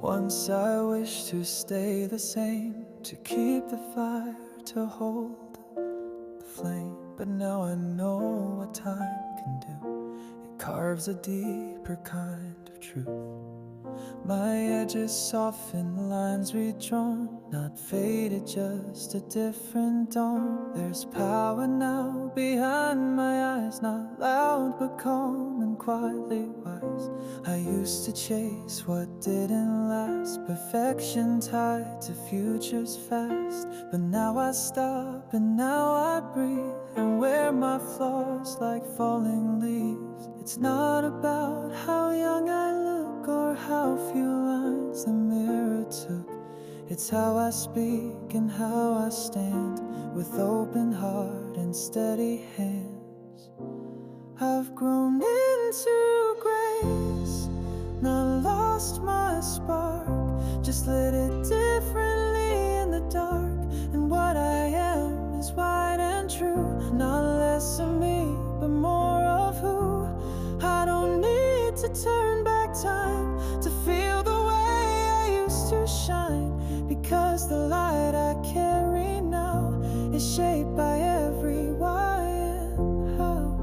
Once I wished to stay the same, to keep the fire, to hold the flame. But now I know what time can do. It carves a deeper kind of truth. My edges soften, lines redrawn, not faded, just a different dawn. There's power now behind my eyes, not loud but calm and quietly wise. I used to chase what didn't last, perfection tied to futures fast. But now I stop and now I breathe and wear my flaws like falling leaves. It's not about how young I look or how few lines the mirror took. It's how I speak and how I stand, with open heart and steady hands. I've grown into grace, not lost my spark, just lit it differently in the dark. And what I am is wide and true, not less of me but more of who. I don't need to turn back time to feel the way I used to shine, because the light I carry now is shaped by every why and how.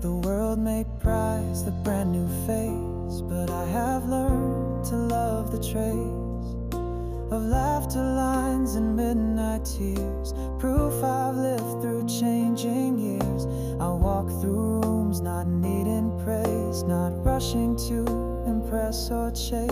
The world may prize the brand new face, but I have learned to love the trace of laughter lines and midnight tears, proof I've lived through changing years. I walk through rooms not needing praise, not rushing to impress or chase.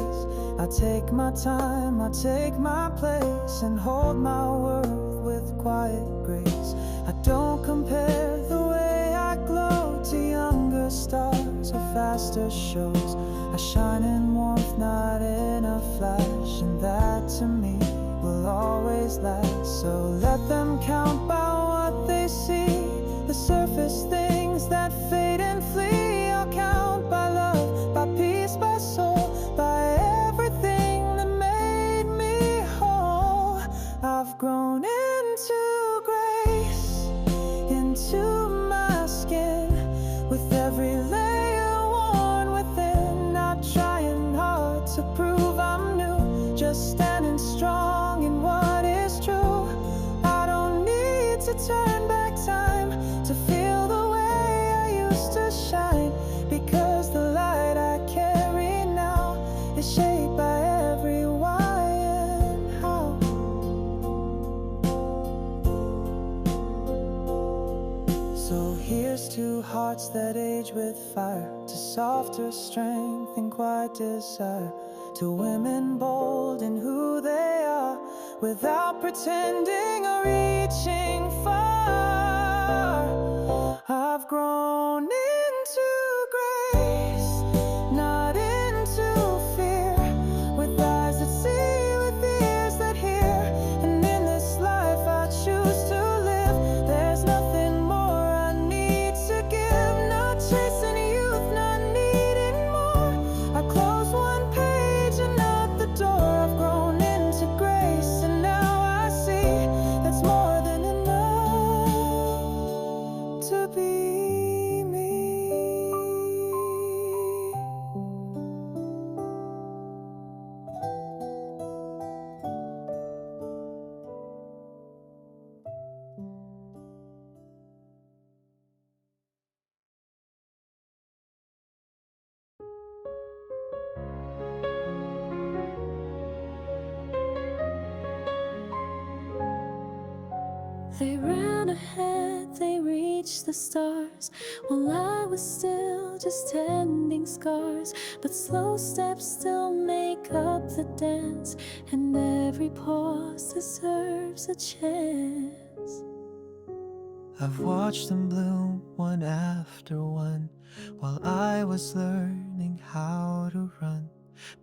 I take my time, I take my place, and hold my worth with quiet grace. I don't compare the way I glow to younger stars or faster shows. I shine in warmth, not in a flash, and that to me will always last. So let them count by what they see, the surface things that fade and flee. I'll count by love, by peace, by soul, by everything that made me whole. I've grown into grace, into my skin, with every layer worn within. Not trying hard to prove I'm new, just standing strong in what is true. I don't need to turn back time to feel the way I used to shine, because the light I carry now is shaped by every why and how. So here's to hearts that age with fire, to softer strength and quiet desire, to women bold in who they are, without pretending or reaching far. I've grown into grace, not into fear, with eyes that see, with ears that hear. And in this life I choose to live, there's nothing more I need to give. Not chasing youth, not needing more. I close one page and not the door. I've grown into grace, and now I see that's more than enough to be me. They ran ahead, they reached the stars, while I was still just tending scars. But slow steps still make up the dance, and every pause deserves a chance. I've watched them bloom one after one, while I was learning how to run.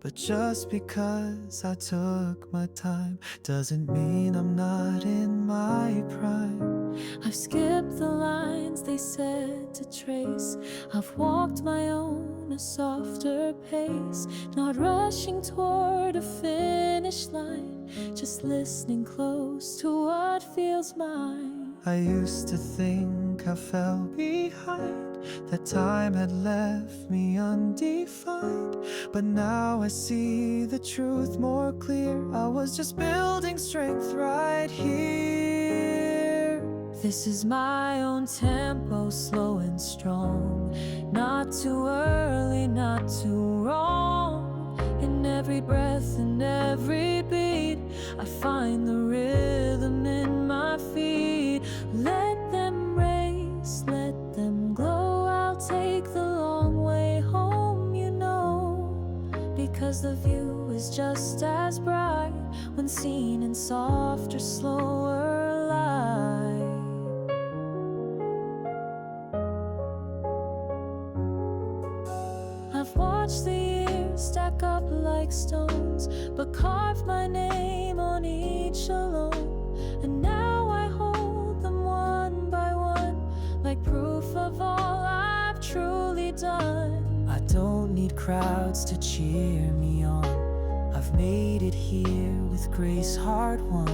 But just because I took my time doesn't mean I'm not in my prime. I've skipped the lines they said to trace. I've walked my own, a softer pace, not rushing toward a finish line, just listening close to what feels mine. I used to think I fell behind, that time had left me undefined, but now I see the truth more clear. I was just building strength right here. This is my own tempo, slow and strong, not too early, not too wrong. In every breath and every beat, I find the rhythm in my feet. Let them race, let them glow, I'll take the long way home, you know, because the view is just as bright when seen in softer, slower light. I've watched the years stack up like stones, but carved my name on each alone, and now I hold them one by one, like proof of all I've truly done. I don't need crowds to cheer me on, I've made it here with grace hard won.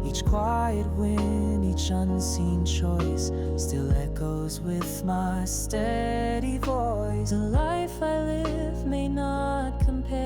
Each quiet win, each unseen choice still echoes with my steady voice. The life I live may not compare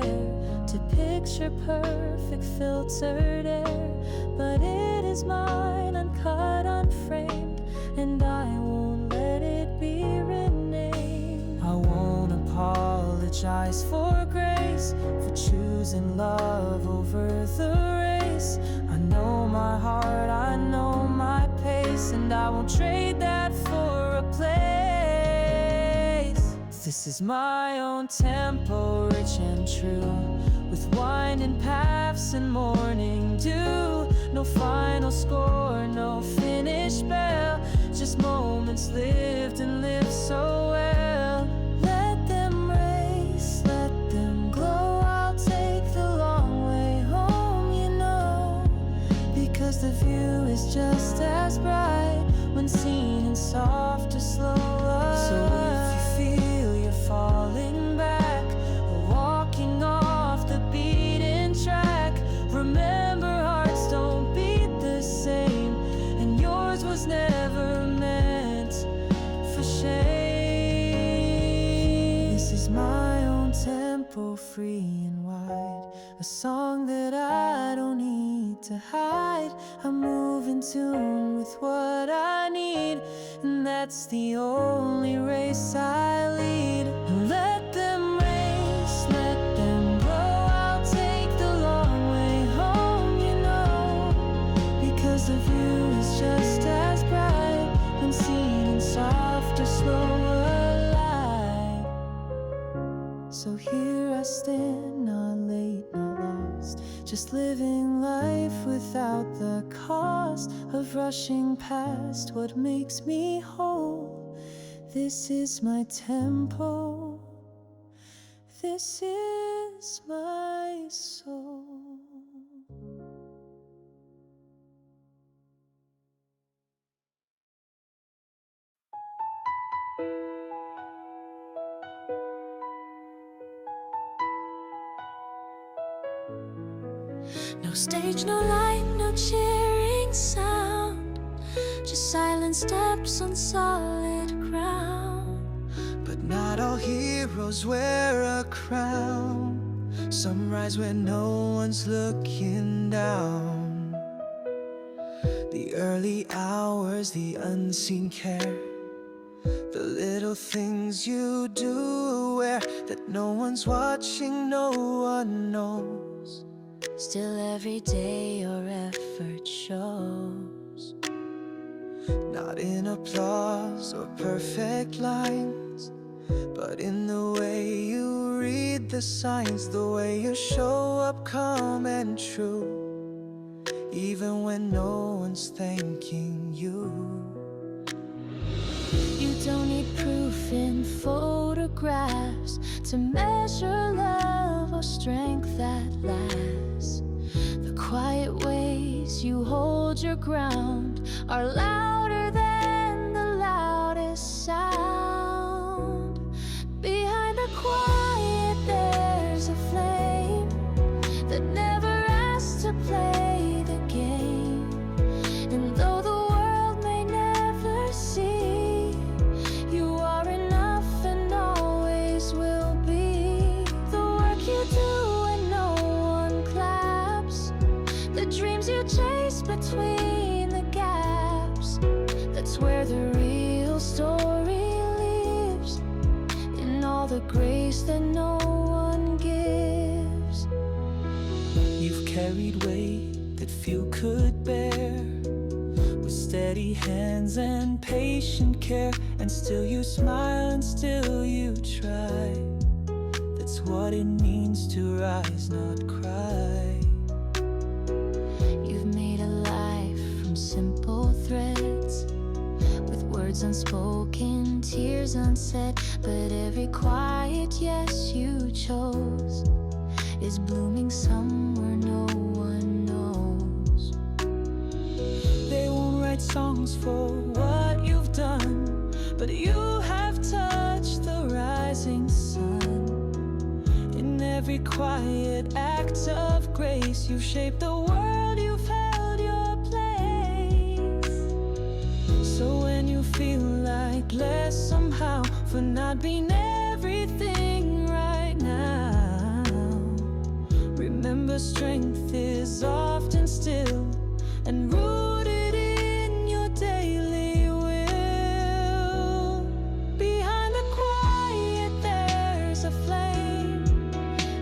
to picture perfect filtered air, but it is mine, uncut, unframed, and I won't let it be renamed. I won't apologize for grace, for choosing love over the race. I know my heart, I know my pace, and I won't trade that for a place. This is my own tempo, rich and true, with winding paths and morning dew. No final score, no finish bell, just moments lived and lived so well. Let them race, let them glow, I'll take the long way home, you know, because the view is just as bright when seen in softer, slower. So if you feel you're falling back or walking off the beaten track, remember hearts don't beat the same, and yours was never meant for shame. This is my own tempo, free and wide, a song that I don't need to hide. I move in tune with what I need, and that's the only race I lead. Let them race, let them go, I'll take the long way home, you know, because the view is just as bright when seen in softer, slower light. So here I stand, not late, not lost, just living life without the cost of rushing past what makes me whole. This is my tempo, this is my soul. No stage, no light, no cheering sound, just silent steps on solid ground. But not all heroes wear a crown. Some rise where no one's looking down. The early hours, the unseen care, the little things you do aware that no one's watching, no one knows. Still every day your effort shows, not in applause or perfect lines, but in the way you read the signs, the way you show up calm and true, even when no one's thanking you. You don't need proof in photographs to measure love or strength that lasts. The quiet ways you hold your ground are louder the grace that no one gives. You've carried weight that few could bear, with steady hands and patient care, and still you smile and still you try. That's what it means to rise, not cry. You've made a life from simple threads, with words unspoken, tears unsaid, but every quiet yes you chose is blooming somewhere no one knows. They won't write songs for what you've done, but you have touched the rising sun. In every quiet act of grace, you've shaped the world, you've held your place. So when you feel like less somehow for not being everything right now, remember strength is often still and rooted in your daily will. Behind the quiet there's a flame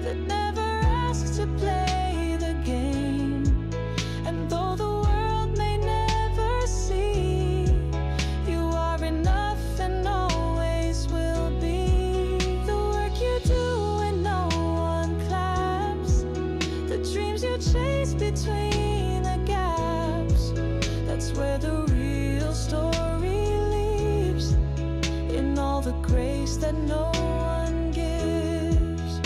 that never asks to play the game. And though the world may never see, you are enough and always will be. The work you do when no one claps, the dreams you chase between the gaps, that's where the real story lives, in all the grace that no one gives.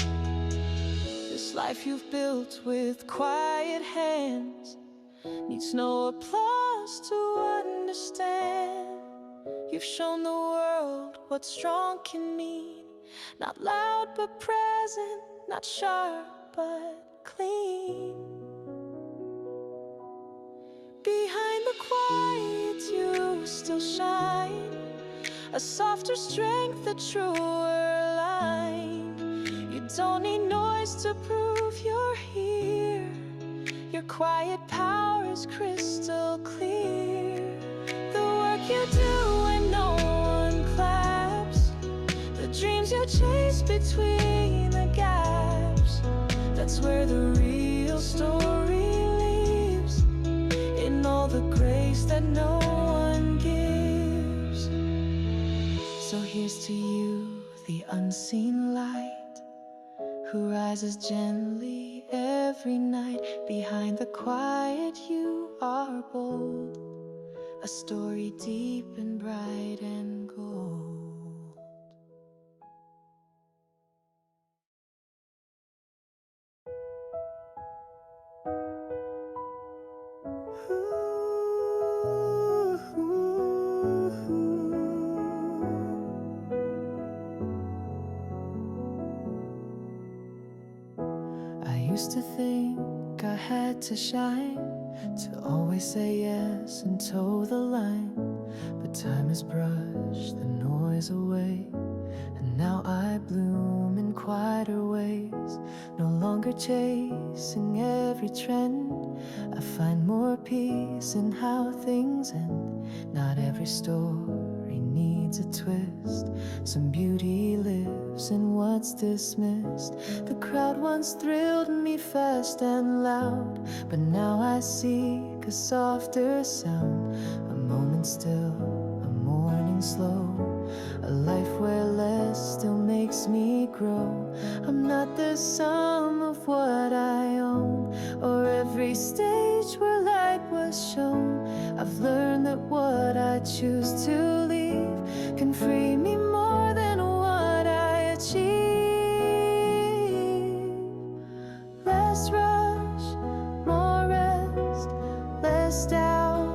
This life you've built with quiet hands needs no applause to understand. You've shown the world what strong can mean, not loud but present, not sharp but clean. Behind the quiet you still shine, a softer strength, a truer line. You don't need noise to prove you're here, your quiet power is crystal clear. The work you do when no one claps, the dreams you chase between the gaps, that's where the real story lives, in all the grace that no one gives. So here's to you, the unseen light, who rises gently every night. Behind the quiet you are bold, a story deep and bright and gold. I used to think I had to shine, to always say yes and toe the line. But time has brushed the noise away, and now I bloom in quieter ways. No longer chasing every trend, I find more peace in how things end. Not every story needs a twist, some beauty lives in what's dismissed. The crowd once thrilled me fast and loud, but now I seek a softer sound. A moment still, a morning slow, a life where less still makes me grow. I'm not the sum of what I own, or every stage where light was shown. I've learned that what I choose to leave can free me more than what I achieve. Less rush, more rest, less doubt,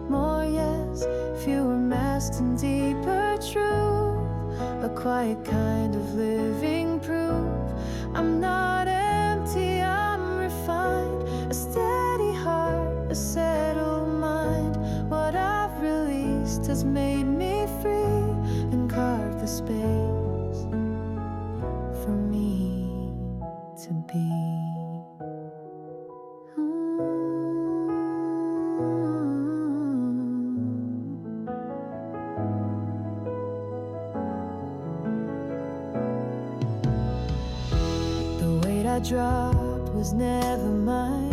more yes, fewer masks and deeper truth, a quiet kind of living proof. I'm not empty, I'm refined, a steady heart, a settled mind. What I've released has made me free and carved the space for me to be. dropped was never mine.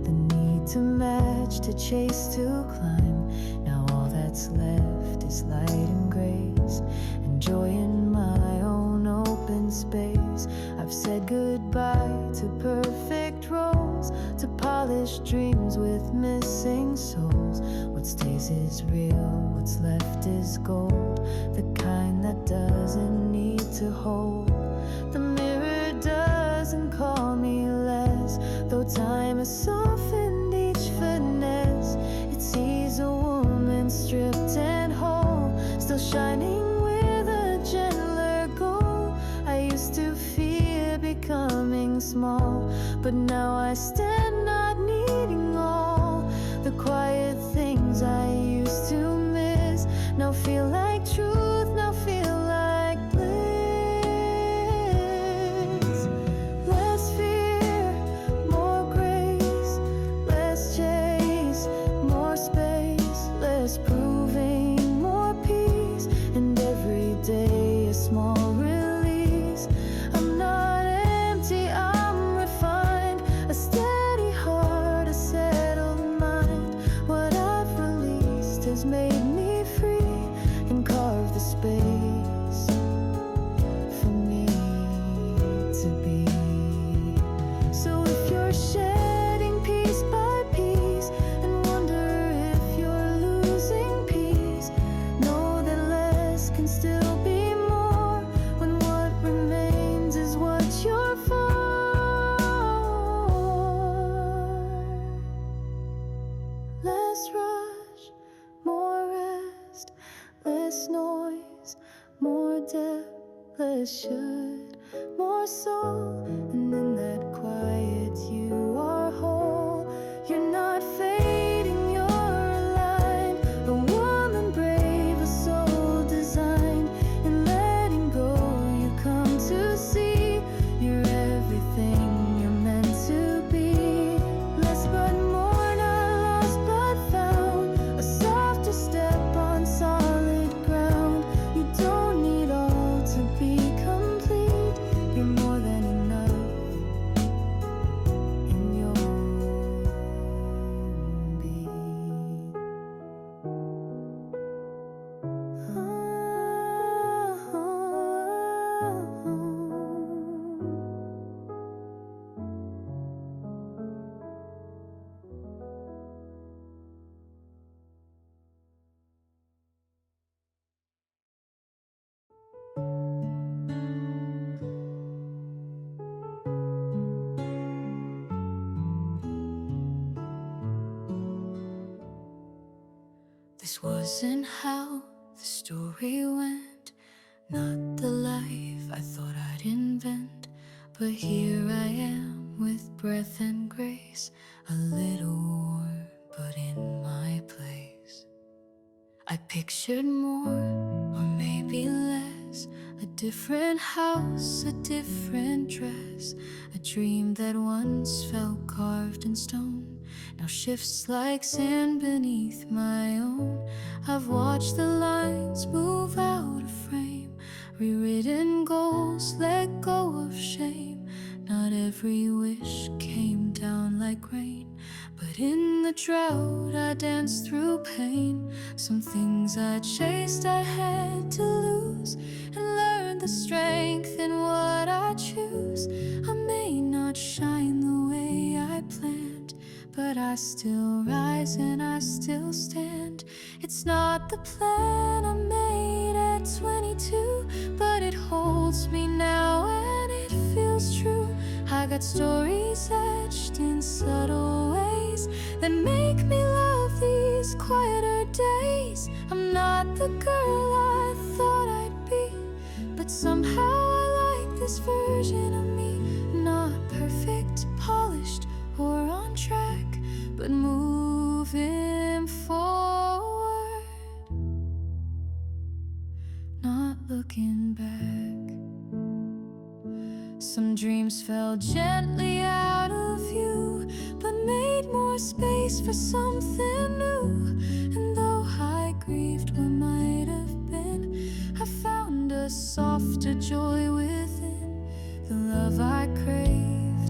The need to match, to chase, to climb. Now all that's left is light and grace, and joy in my own open space. I've said goodbye to perfect roles, to polished dreams with missing souls. What stays is real, what's left is gold, the kind that doesn't need to hold. The mirror doesn't call me less, though time has softened each finesse. It sees a woman stripped and whole, still shining with a gentler glow. I used to fear becoming small, but now I stand not needing all. The quiet things I used to miss now feel like truth, now feel like bliss. Less fear, more grace, less chase, more space, less proving, more peace, and every day a small release. I'm not empty, I'm refined, a steady heart, a settled mind. What I've released has made me free and carved the space for me to be. So if you're shedding piece by piece and wonder if you're losing peace, know that less can still be more when what remains is what you're for. Less rush, more rest, less noise, more depth, less should, more soul, and in that quiet you are whole. You're not fading, you're aligned, a woman brave, a soul designed. In letting go you come to see you're everything you're meant to be. Less but more, not lost but found, a softer step on solid ground. You don't need all to be complete, you're more than enough in your being. This wasn't how the story went, not the life I thought I'd invent. But here I am with breath and grace, a little warm, but in my place. I pictured more, or maybe less, a different house, a different dress, a dream that once felt carved in stone now shifts like sand beneath my own. I've watched the lines move out of frame, rewritten goals, let go of shame. Not every wish came down like rain, but in the drought I danced through pain. Some things I chased I had to lose, and learned the strength in what I choose. I may not shine the way I planned, but I still rise and I still stand. It's not the plan I made at 22, but it holds me now and it feels true. I got stories etched in subtle ways that make me love these quieter days. I'm not the girl I thought I'd be, but somehow I like this version of me. Not perfect, polished, or on track, but moving forward, not looking back. Some dreams fell gently out of view, but made more space for something new. And though I grieved what might have been, I found a softer joy within. The love I craved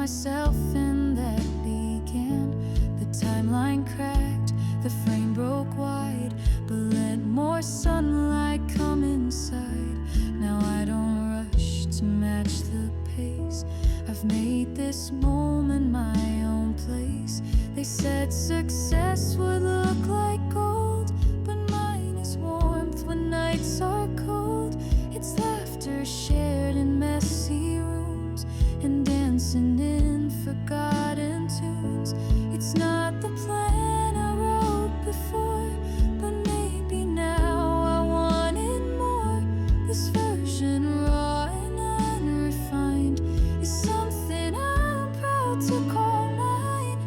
myself, and that began. The timeline cracked, the frame broke wide, but let more sunlight come inside. Now I don't rush to match the pace. I've made this moment my own place. They said success would look like gold, but mine is warmth when nights are cold. It's laughter shared in messy rooms, and dancing in forgotten tunes. It's not the plan I wrote before, but maybe now I want it more. This version, raw and unrefined, is something I'm proud to call mine.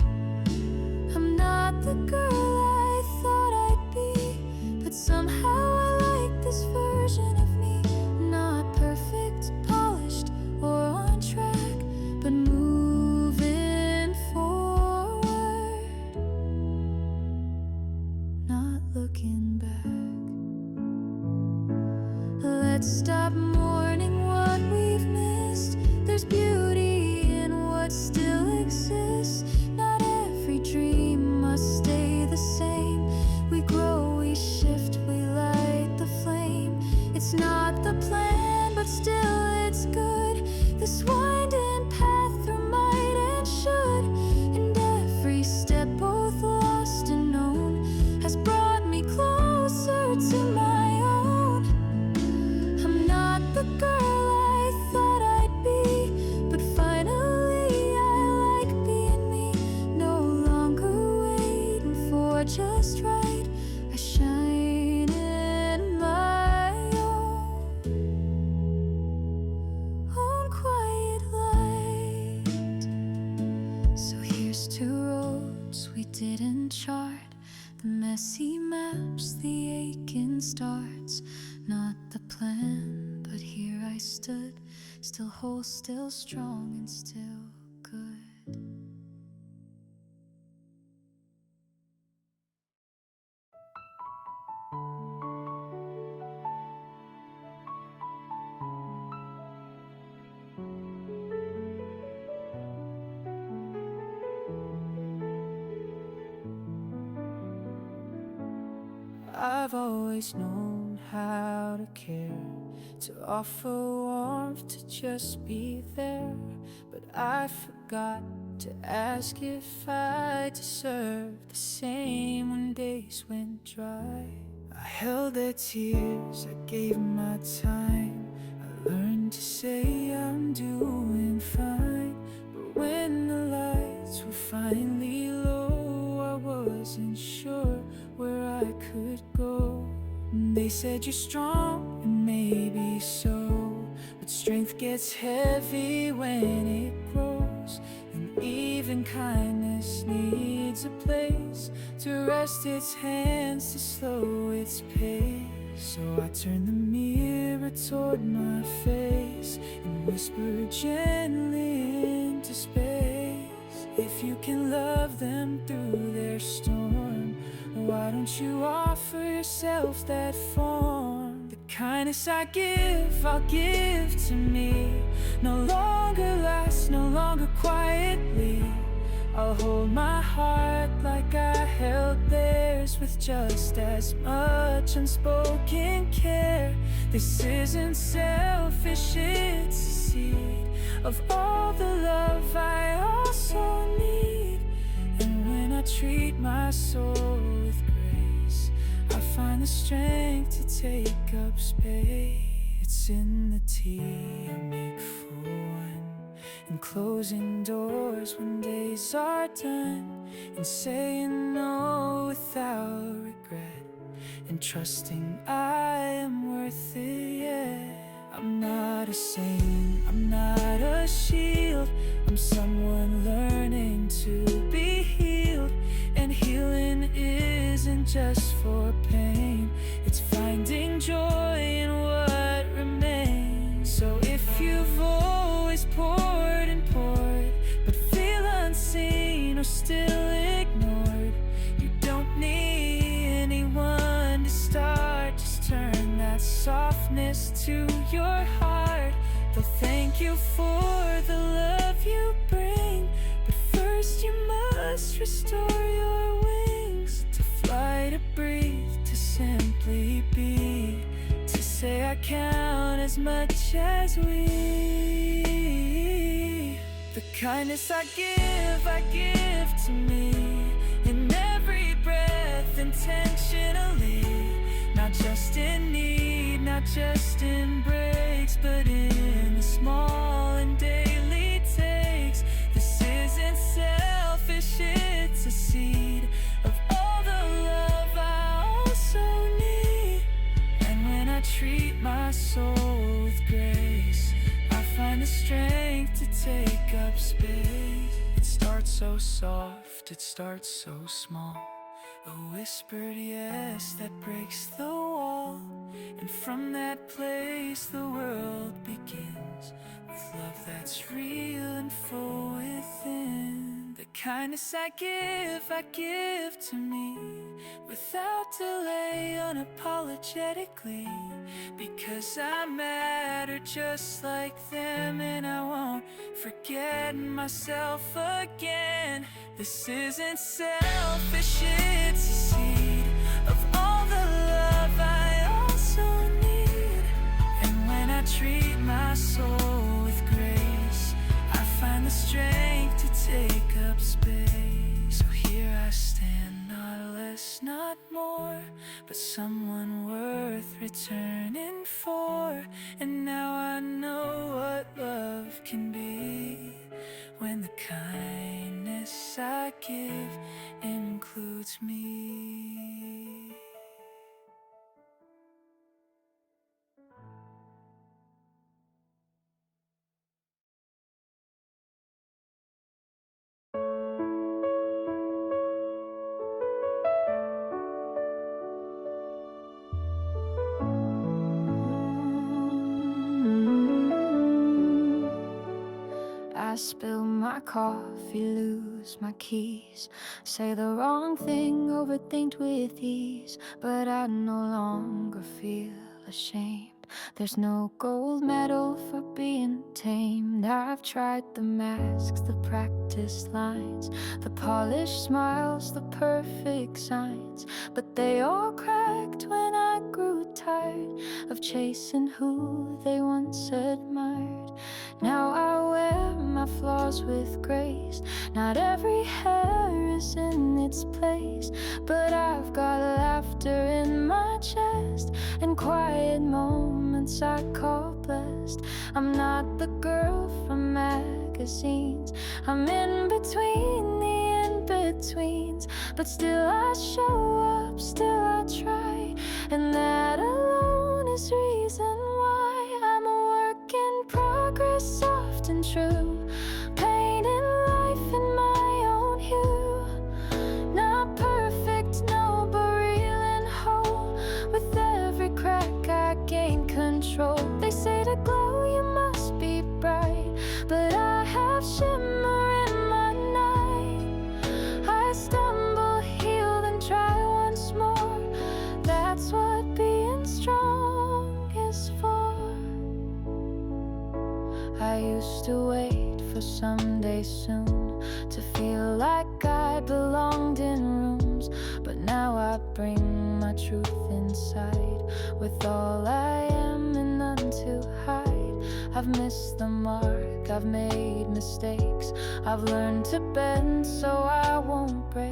I'm not the girl I thought I'd be, but somehow I like this version of me. Not perfect, polished, or on track, but moving forward, not looking back. Let's stop mourning what we've missed. There's beauty in what still exists. Not every dream must stay the same. We grow, we shift, we light the flame. It's not the plan, but still it's good. This winding path through might and should, and every step both lost and known has brought me closer to my own. I'm not the girl I thought I'd be, but finally I like being me. No longer waiting for just right. I shine in my own quiet light. So here's two roads we didn't chart, the messy maps, the aching starts. Not the plan, but here I stood, still whole, still strong, and still good. I've always known how to care, to offer warmth, to just be there. But I forgot to ask if I deserved the same when days went dry. I held their tears, I gave my time. I learned to say I'm doing fine. But when the lights were finally low, I wasn't sure where I could go. They said you're strong, and maybe so, but strength gets heavy when it grows, and even kindness needs a place to rest its hands, to slow its pace. So I turned the mirror toward my face and whispered gently into space, if you can love them through their storm, why don't you offer yourself that form? The kindness I give, I'll give to me. No longer last, no longer quietly. I'll hold my heart like I held theirs, with just as much unspoken care. This isn't selfish, it's a seed of all the love I also need. And when I treat my soul with grace, I find the strength to take up space. It's in the tea I make for one, and closing doors when days are done, and saying no without regret, and trusting I am worth it, yeah. I'm not a saint, I'm not a shield, I'm someone learning to be healed. And healing isn't just for pain, it's finding joy in what remains. So if you've always poured and poured, but feel unseen or still ignored, you don't need anyone to start. Just turn that softness to your heart. They'll thank you for the love you bring. restore your wings, to fly, to breathe, to simply be, to say I count as much as we. The kindness I give to me, in every breath intentionally, not just in need, not just in breaks, but in the small and daily takes. This isn't selfish, it's a seed of all the love I also need. And when I treat my soul with grace, I find the strength to take up space. It starts so soft, it starts so small, a whispered yes that breaks the wall. And from that place the world begins, with love that's real and full within. The kindness I give to me, without delay, unapologetically, because I matter just like them, and I won't forget myself again. This isn't selfish, it's a seed of all the love I also need. And when I treat my soul with grace, I find the strength to take up space. So here I stand, not less, not more, but someone worth returning for. And now I know what love can be, when the kindness I give includes me. I spill my coffee, lose my keys, say the wrong thing, overthink with ease, but I no longer feel ashamed. There's no gold medal for being tamed. I've tried the masks, the practice lines, the polished smiles, the perfect signs, but they all cracked when I grew tired of chasing who they once admired. Now I wear my flaws with grace. Not every hair is in its place, but I've got laughter in my chest and quiet moments I call blessed. I'm not the girl from magazines, I'm in between the in-betweens, but still I show up, still I try, and that alone is reason why I'm a work in progress, soft and true, painting life in my own hue. Not perfect, no, but real and whole. With every crack I gain control. They say to glow you must be bright, but I have shimmer in my night. I stumble, heal, and try once more. That's what being strong is for. I used to wait for someday soon to feel like I belonged in rooms, but now I bring my truth inside, with all I am and none to hide. I've missed the mark, I've made mistakes, I've learned to bend so I won't break.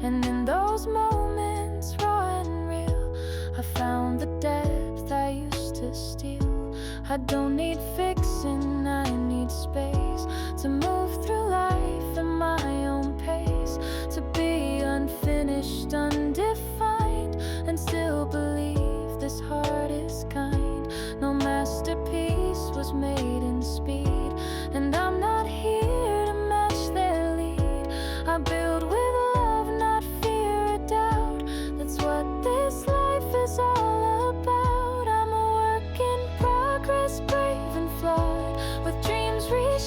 And in those moments, raw and real, I found the depth I used to steal. I don't need fixing, I need space to move through life at my own pace, to be unfinished, undefined, and still believe this heart is kind. No masterpiece was made in speed, and I'm not here to match their lead. I build with love, not fear or doubt. That's what this life is all about. I'm a work in progress, brave and flawed, with dreams real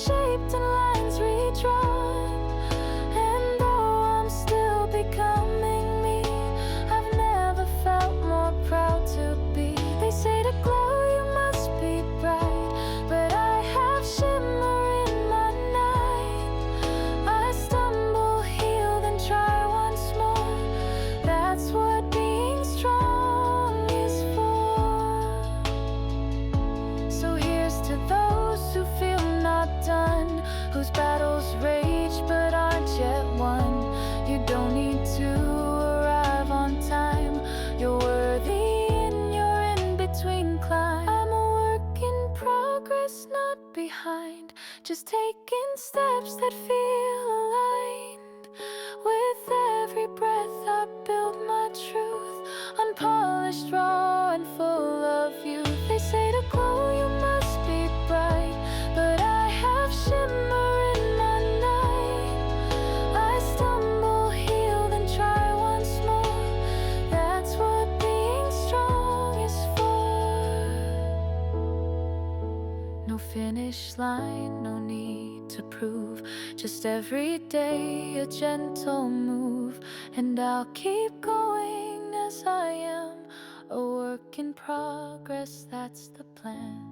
behind, just taking steps that feel aligned. With every breath I build my truth, unpolished, raw, and full of youth. They say to glow you must be bright, but I have shimmer in my night. I stumble, heal, then try once more. That's what being strong is for. No finish line, no need to prove, just every day a gentle move. And I'll keep going as I am, a work in progress, that's the plan.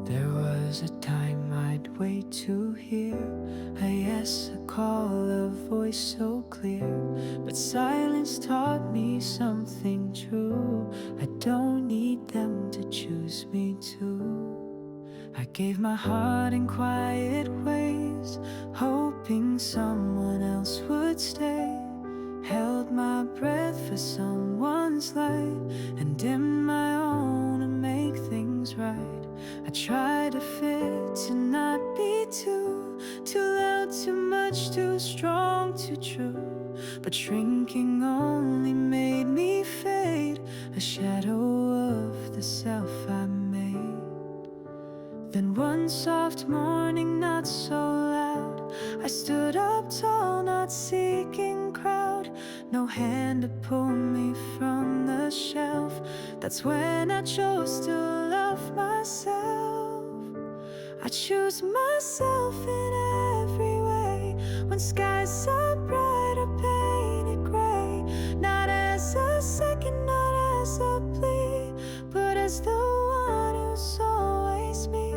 There was a time I'd wait to hear a yes, a call, a voice so clear. But silence taught me something true. I don't need them to choose me too. I gave my heart in quiet ways, hoping someone else would stay. Held my breath for someone's life, and dimmed my own to make things right. I try to fit, to not be too loud, too much, too strong, too true. But shrinking only made me fade, a shadow of the self I made. Then one soft morning, not so loud, I stood up tall, not seeking crowd. No hand to pull me from the shelf. That's when I chose to love myself. I choose myself in every way. When skies are bright or painted gray, not as a second, not as a plea, but as the one who's always me.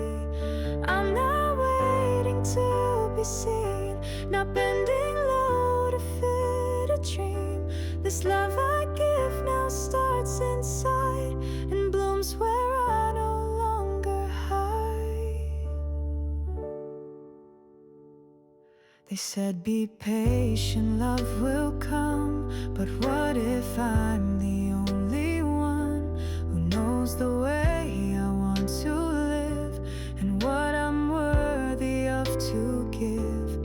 I'm not waiting to be seen, not bending low to fit a dream. This love I give now starts inside and blooms where I no longer hide. They said be patient, love will come. But what if I'm the only one who knows the way I want to live, and what I'm worthy of to give?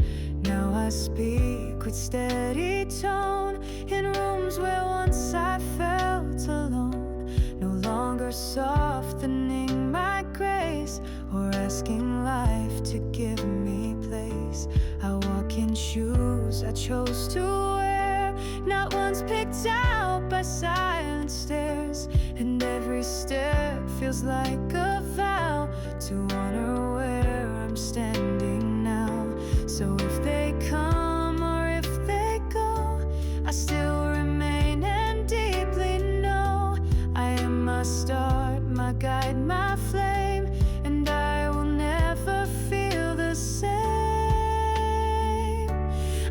Now I speak with steady tone in rooms where once I felt alone, no longer softening my grace or asking life to give me place. I walk in shoes I chose to wear, not once picked out by silent stares. And every step feels like a vow to honor where I'm standing now. So if they come or if they go, I still remain and deeply know I am my start, my guide, my flame, and I will never feel the same.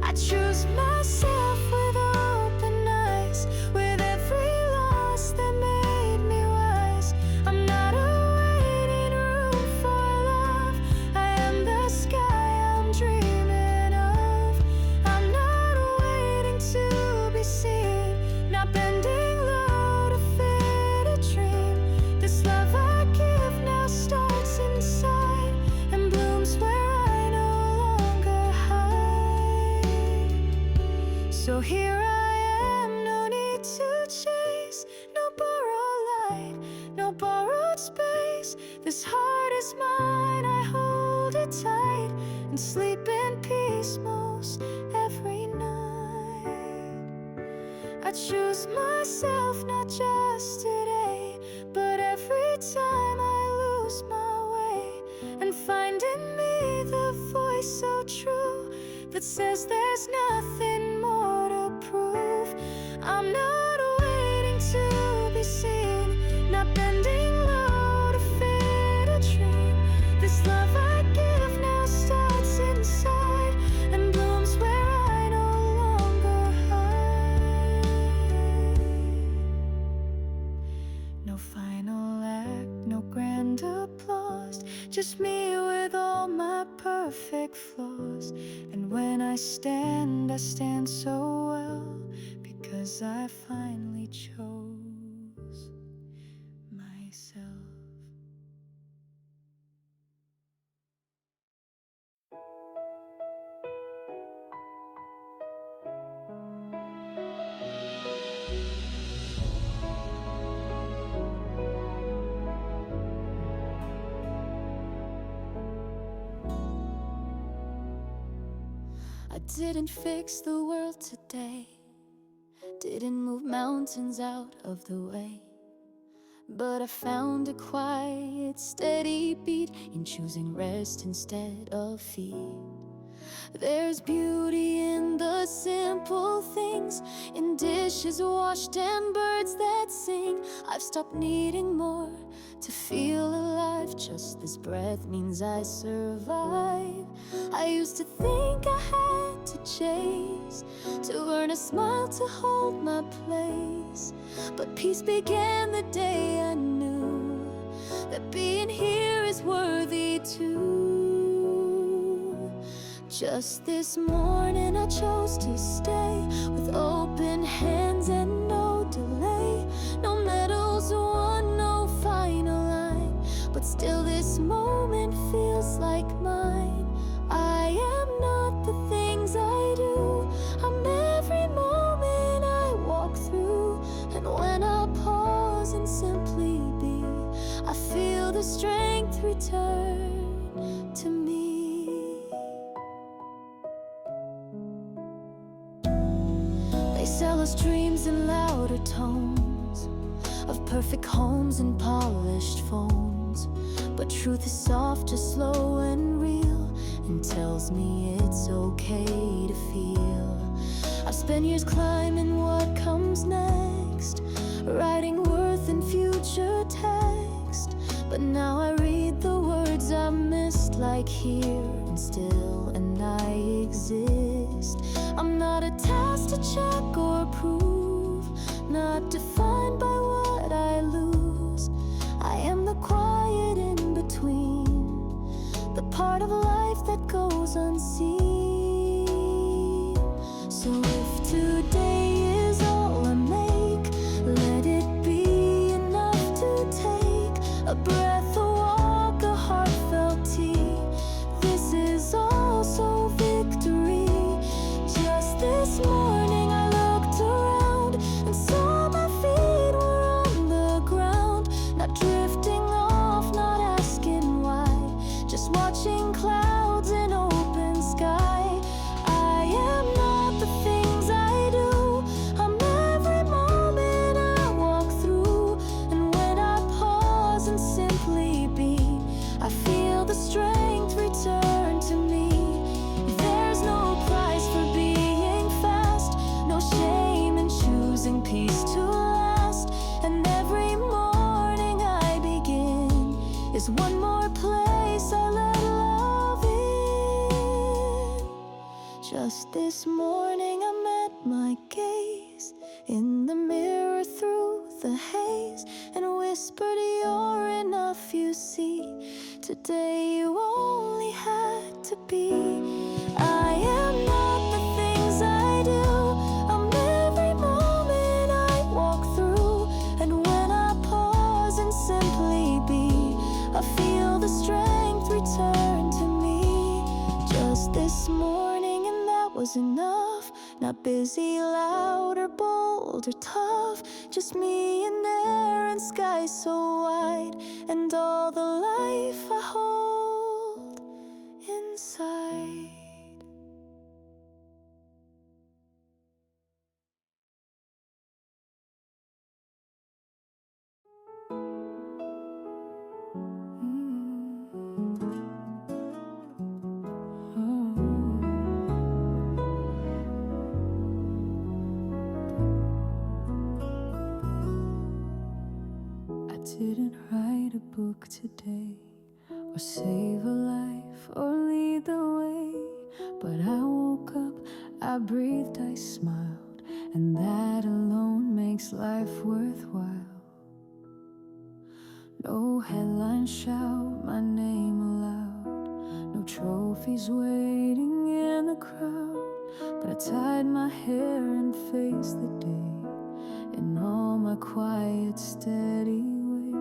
I choose myself with open eyes, with every loss that made me wise. I'm not awaiting room for love, I am the sky I'm dreaming of. I'm not waiting to be seen, not bending low to fit a dream. This love I give now starts inside and blooms where I no longer hide. So here I am, no need to chase, no borrowed light, no borrowed space. This heart is mine, I hold it tight and sleep in peace most every night. I choose myself not just today, but every time I lose my way, and find in me the voice so true that says there's nothing more to prove. I'm not waiting to be seen, not bending low to fit a dream. This love I give now starts inside and blooms where I no longer hide. just me with all my perfect flaws. And when I stand so well, because I finally chose myself. I didn't fix the world today, didn't move mountains out of the way, but I found a quiet, steady beat in choosing rest instead of fear. There's beauty in the simple things, in dishes washed and birds that sing. I've stopped needing more to feel alive, just this breath means I survive. I used to think I had to chase, to earn a smile, to hold my place, but peace began the day I knew that being here is worthy too. Just this morning I chose to stay, with open hands and no delay. No medals won, no final line, but still this moment feels like mine. I am not the things I do, I'm every moment I walk through. And when I pause and simply be, I feel the strength return to me. They sell us dreams in louder tones, of perfect homes and polished phones, but truth is softer, slow and real, and tells me it's okay to feel. I've spent years climbing what comes next, writing worth in future text, but now I read the words I missed, like here and still, and I exist. I'm not a task to check or prove, not defined by what I lose. I am the quiet in between, the part of life that goes unseen. So if today is all I make, let it be enough to take a breath, a walk, a heartfelt tea. This is also victory. Just this morning I looked around and saw my feet were on the ground, not drifting off, not asking why, just watching clouds in open sky. I am not the things I do, I'm every moment I walk through. And when I pause and simply be, I feel the strength return to me. There's no price for being fast, no shame in choosing peace to last. And every morning I begin is one more place I let love in. Just this morning I met my gaze in the mirror through the haze, and whispered, you're enough, you see. Today you only had to be. I am not the things I do, I'm every moment I walk through. And when I pause and simply be, I feel the strength return to me. Just this morning and that was enough, not busy, loud or bold or tough, just me and air and sky so wide, and all the life I hold inside. I didn't write a book today, or save a life, or lead the way, but I woke up, I breathed, I smiled, and that alone makes life worthwhile. No headlines shout my name aloud, no trophies waiting in the crowd. But I tied my hair and faced the day in all my quiet, steady way.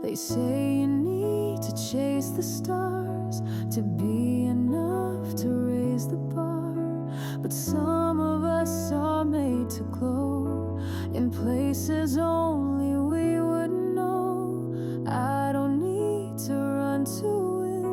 They say you need to chase the stars to be enough to raise the bar. But some of us are made to glow in places only we would know. I don't need to run to win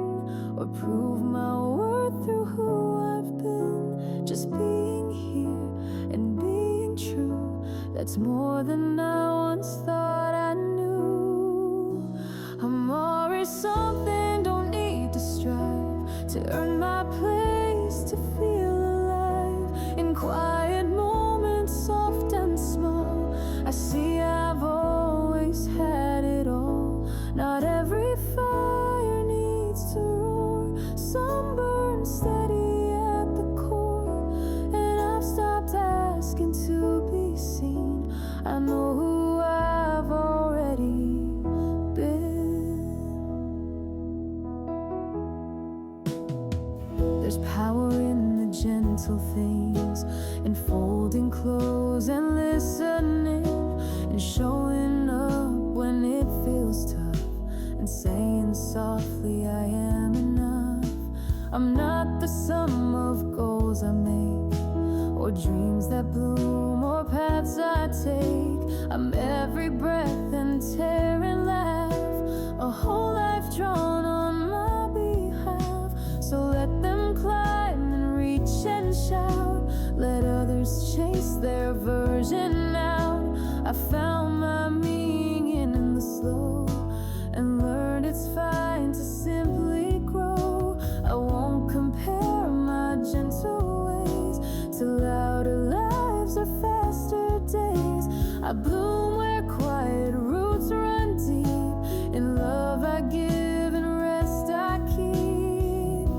or prove my worth through who I've been. Just being here and being true, that's more than I once thought I knew. I'm always something, don't need to strive to earn my place, to feel alive in quiet moments, soft and small. I see I've always had it all. Not every fire needs to roar. Some burn steady at the core, and I've stopped asking to be seen. I know who I've already been. There's power in the gentle things, in folding clothes and listening, and showing up when it feels tough, and saying softly I am enough. I'm not the sum of goals I make, or dreams that bloom, or paths I take. I'm every breath and tear and laugh, a whole life drawn on my behalf. So let them climb and reach and shout, let others chase their version out. I found my meaning in the slow, and learned it's fine to simply grow. I won't compare my gentle ways to louder lives or faster days. I bloom where quiet roots run deep, in love I give and rest I keep.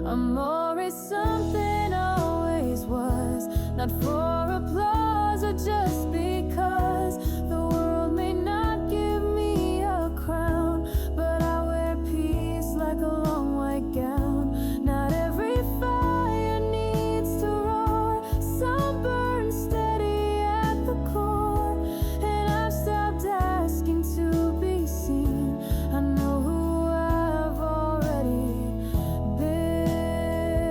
I'm always something, always was, not for applause or just because. The world may not give me a crown, but I wear peace like a long white gown. Not every fire needs to roar. Some burn steady at the core, and I've stopped asking to be seen. I know who I've already been.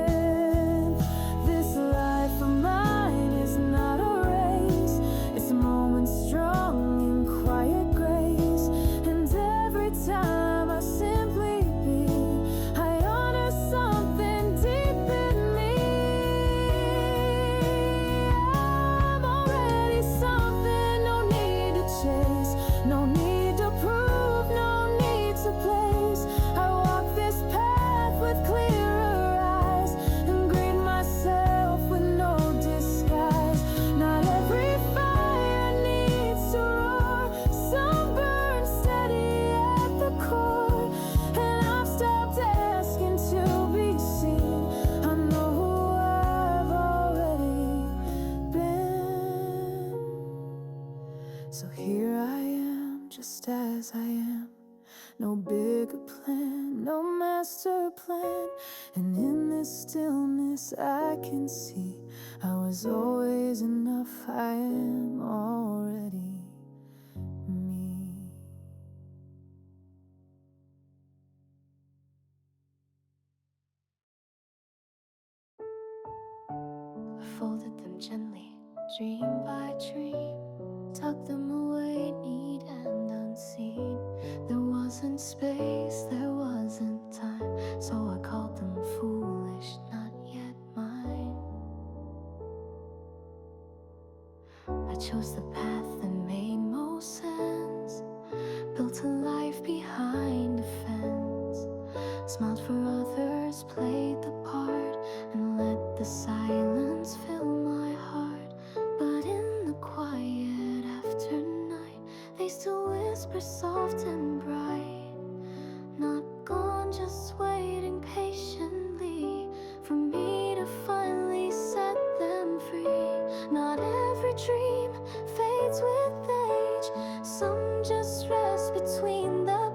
This life of mine is not a race, it's moments strong in quiet grace. And every time I simply be, I honor something deep in me. I'm already something, no need to chase, no need to prove, no need to place. I walk this path with clearer eyes, and greet myself with no disguise. Not every fire needs to roar. Some burn steady at the core, and I've stopped asking to be seen. I know who I've already been. So here I am, just as I am. No bigger plan, no master plan. And in this stillness I can see I was always enough. I am already me. I folded them gently, dream by dream, tucked them away neat and unseen. There wasn't space, there wasn't time, so I called them foolish, not yet mine. I chose the path that made most sense, built a life behind a fence, smiled for others, played the part, and let the silence fill my heart. But in the quiet after night, they still whisper soft and bright. Not gone, just waiting patiently for me to finally set them free. Not every dream fades with age, some just rest between the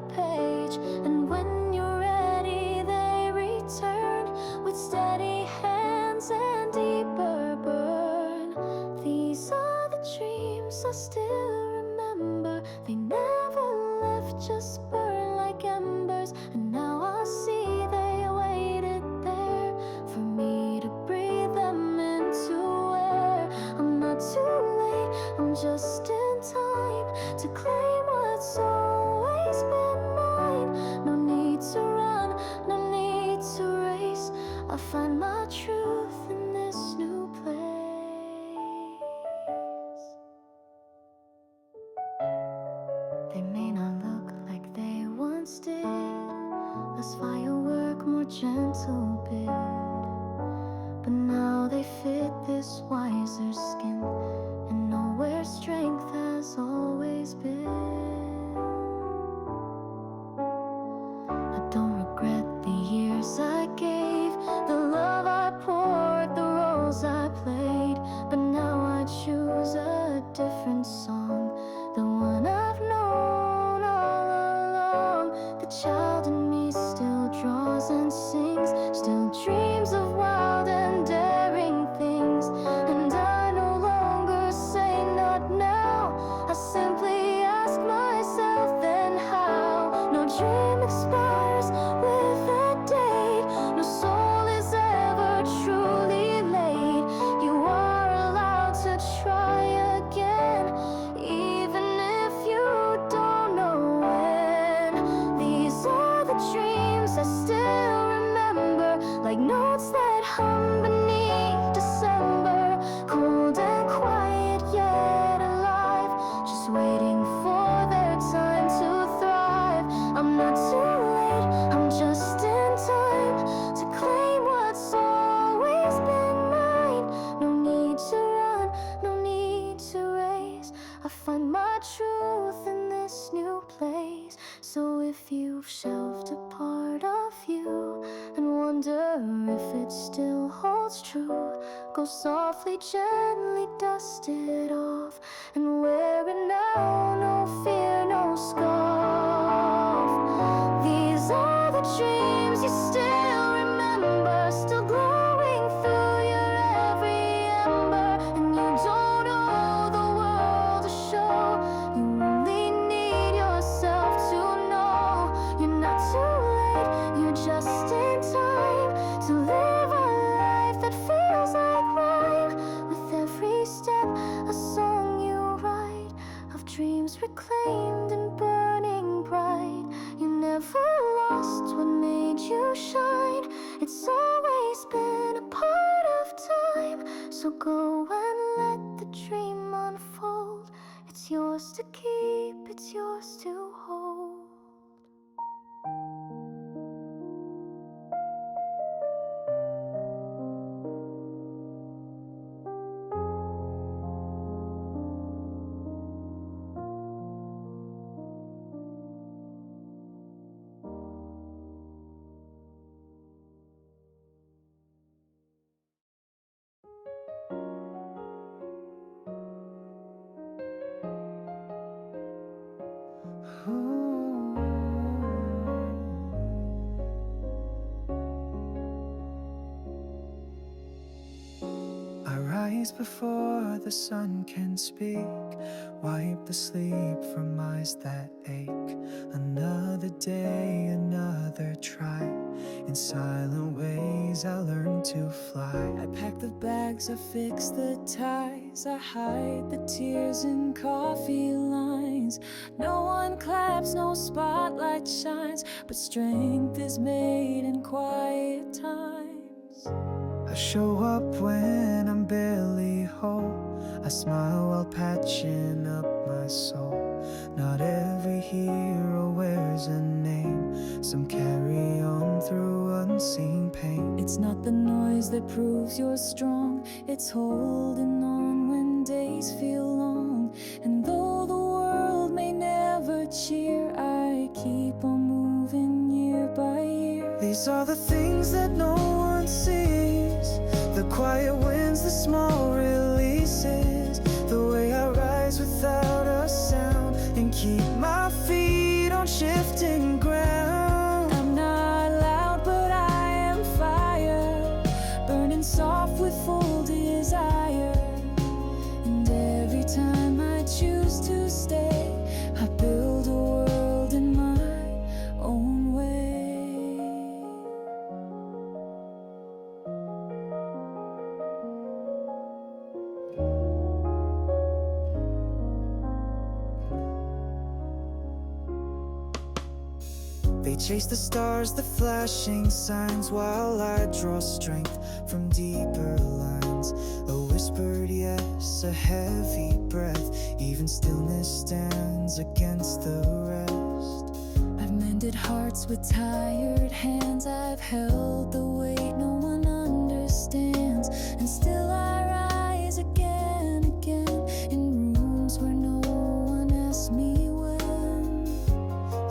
just burn like embers. And now I see they waited there for me to breathe them into air. I'm not too late, I'm just in time to claim what's always been mine. No need to run, no need to race. I'll find my truth in this new place. They may not look like they once did, less firework, more gentle bid, but now they fit this wiser skin and know where strength has always been. I don't regret the years I gave, the love I poured, the roles I played, but now I choose a different song, the one I've known all along. The child in me still draws and sings, still dreams of wild and daring things, and I no longer say not now. I simply ask myself then how. No dream expires with a date, no soul is ever truly late. You are allowed to try again, even if you don't know when. These are the dreams I still remember, like notes that hum beneath December, cold and quiet yet alive, just waiting for their time to thrive. I'm not too late, I'm just in time to claim what's always been mine. No need to run, no need to race. I find my truth in this new place. So if you've shelved a part of you and wonder if it still holds true, go softly, gently dust it off and wear it now. No fear, no scoff. These are the dreams you still remember, still glowing through your every ember. And you don't owe the world a show, you only need yourself to know. You're not too late, you're just in time to live a life that feels like rhyme. With every step, a song you write of dreams reclaimed and burning bright. You never lost what made you shine, it's always been a part of time. So go and let the dream unfold. It's yours to keep, it's yours to hold. I rise before the sun can speak, wipe the sleep from eyes that ache. Another day, another try. In silent ways I learn to fly. I pack the bags, I fix the ties, I hide the tears in coffee lines. No one claps, no spotlight shines, but strength is made in quiet times. I show up when I'm barely whole, I smile while patching up my soul. Not every hero wears a name, some carry on through unseen pain. It's not the noise that proves you're strong, it's holding on when days feel long. And though the world may never cheer, I keep on moving year by year. These are the things that no one sees, the quiet wins, the small releases, the way I rise without a sound and keep my feet on shifting ground. I'm not loud, but I am fire, burning soft with full desire. And every time I choose to stay, I build a world in They chase the stars, the flashing signs, while I draw strength from deeper lines. A whispered yes, a heavy breath, even stillness stands against the rest. I've mended hearts with tired hands, I've held the weight no one understands, and still I rise again, in rooms where no one asked me when.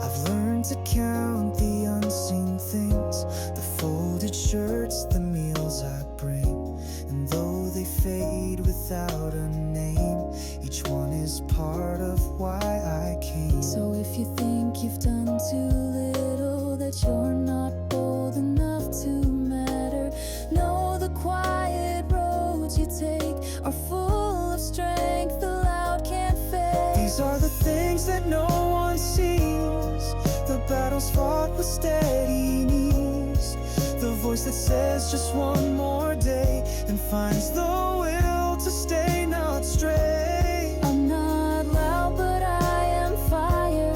I've learned to count the unseen things, the folded shirts, the meals I bring, and though they fade without a name, each one is part of why I came. So if you think you've done too little, that you're not bold enough to matter, know the quiet roads you take are full of strength the loud can't face. These are the things that no one sees, the battles fought with steady knees, the voice that says just one more day and finds the will to stay not stray. I'm not loud but I am fire,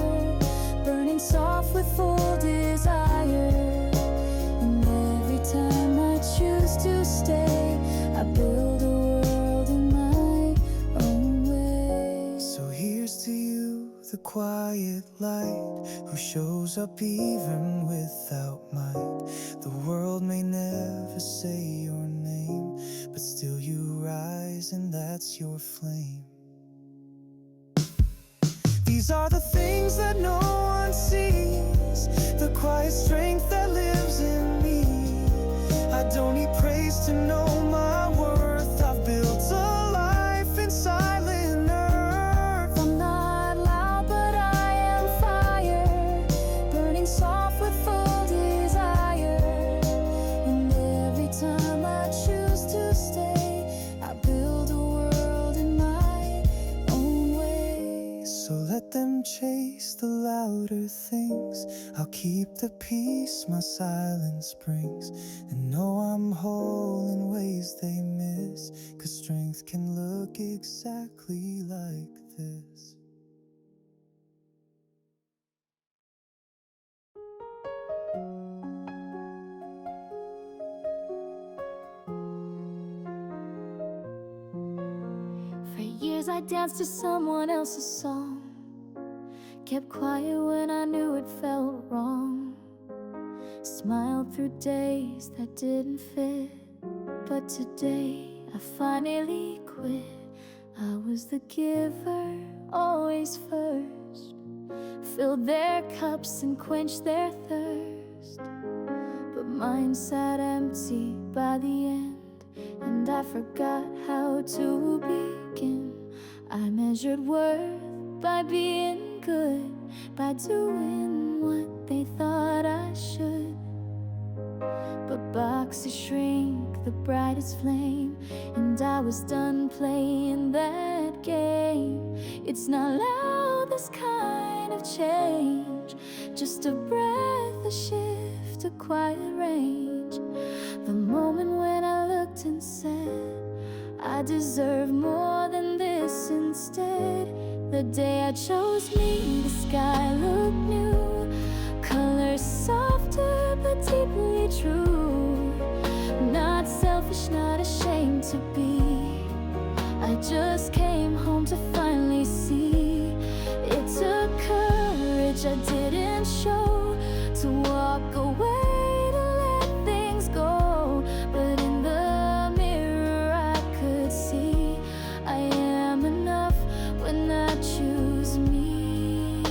burning soft with full desire, and every time I choose to stay, I build a world in my own way. So here's to you, the quiet light, who shows up even without might. The world may never say your name, but still you rise and that's your flame. These are the things that no one sees, the quiet strength that lives in me. I don't need praise to know my worth, I've built a life in silent earth. I'm not loud but I am fire, burning soft with full desire, and every time I choose to stay, I build a world in my own way. So let them chase the louder things, I'll keep the peace my silence brings, and know I'm whole in ways they miss, 'cause strength can look exactly like this. For years I danced to someone else's song, kept quiet when I knew it felt wrong, smiled through days that didn't fit, but today I finally quit. I was the giver, always first, filled their cups and quenched their thirst, but mine sat empty by the end, and I forgot how to begin. I measured worth by being good, by doing what they thought I should, but boxes shrink the brightest flame, and I was done playing that game. It's not loud, this kind of change, just a breath, a shift, a quiet range. The moment when I looked and said, I deserve more than this instead. The day I chose me, the sky looked new, colors softer but deeply true. Not selfish, not ashamed to be, I just came home to finally see. It took courage I didn't show, to walk away, to let things go, but in the mirror I could see I am enough when I choose me.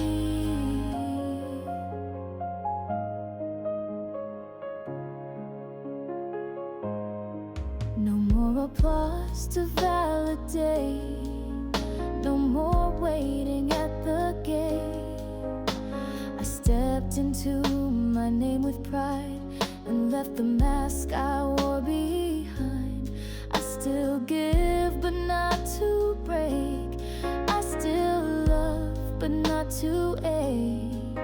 No more applause to validate, no more waiting at the gate. I stepped into my name with pride and left the mask I wore behind. I still give but not to break, I still love but not to ache.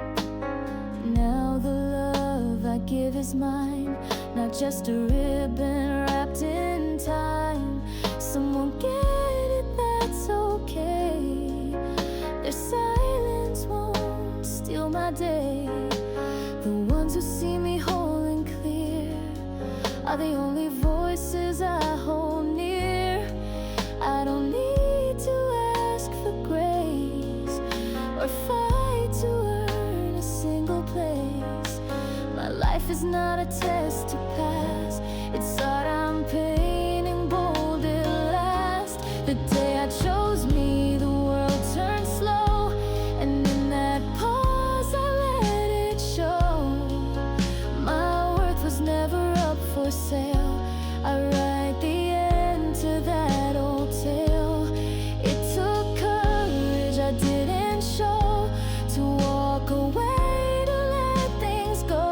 Now the love I give is mine, not just a ribbon wrapped in time. Someone get it, that's okay. Their silence won't steal my day. see me whole and clear are the only voices I hold near. I don't need to ask for grace or fight to earn a single place. My life is not a test to pass, it's art I'm painting bold at last. The day I chose me, the world turned slow, and in that pause I let it show. My worth was never up for sale. I write the end to that old tale. It took courage I didn't show, to walk away, to let things go.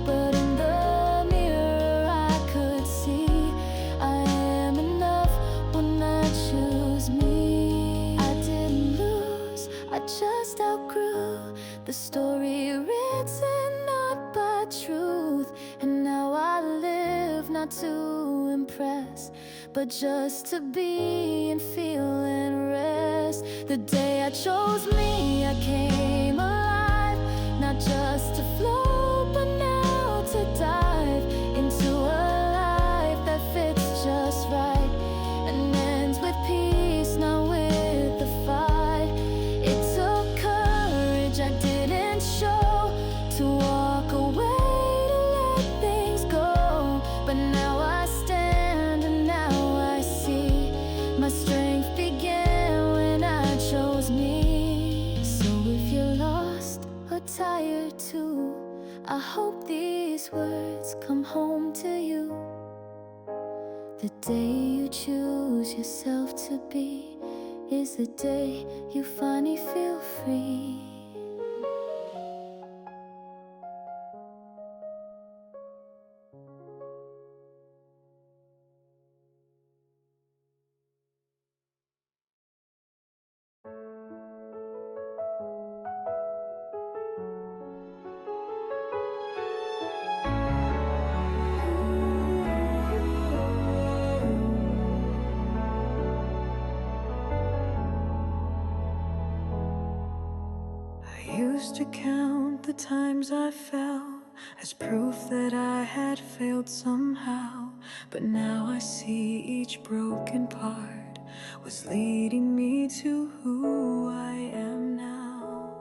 But in the mirror I could see I am enough when I choose me. I didn't lose, I just outgrew the story written not by truth. And now I live not to impress, but just to be and feel and rest. The day I chose me, I came alive, not just to float, but now to dive into a life that fits just right and ends with peace, not with the fight. It took courage I didn't show, to walk away, to let things go. But now I stand and now I see my strength began when I chose me. So if you're lost or tired too, I hope these words come home to you. The day you choose yourself to be is the day you finally feel free. I used to count the times I fell as proof that I had failed somehow. But now I see each broken part was leading me to who I am now.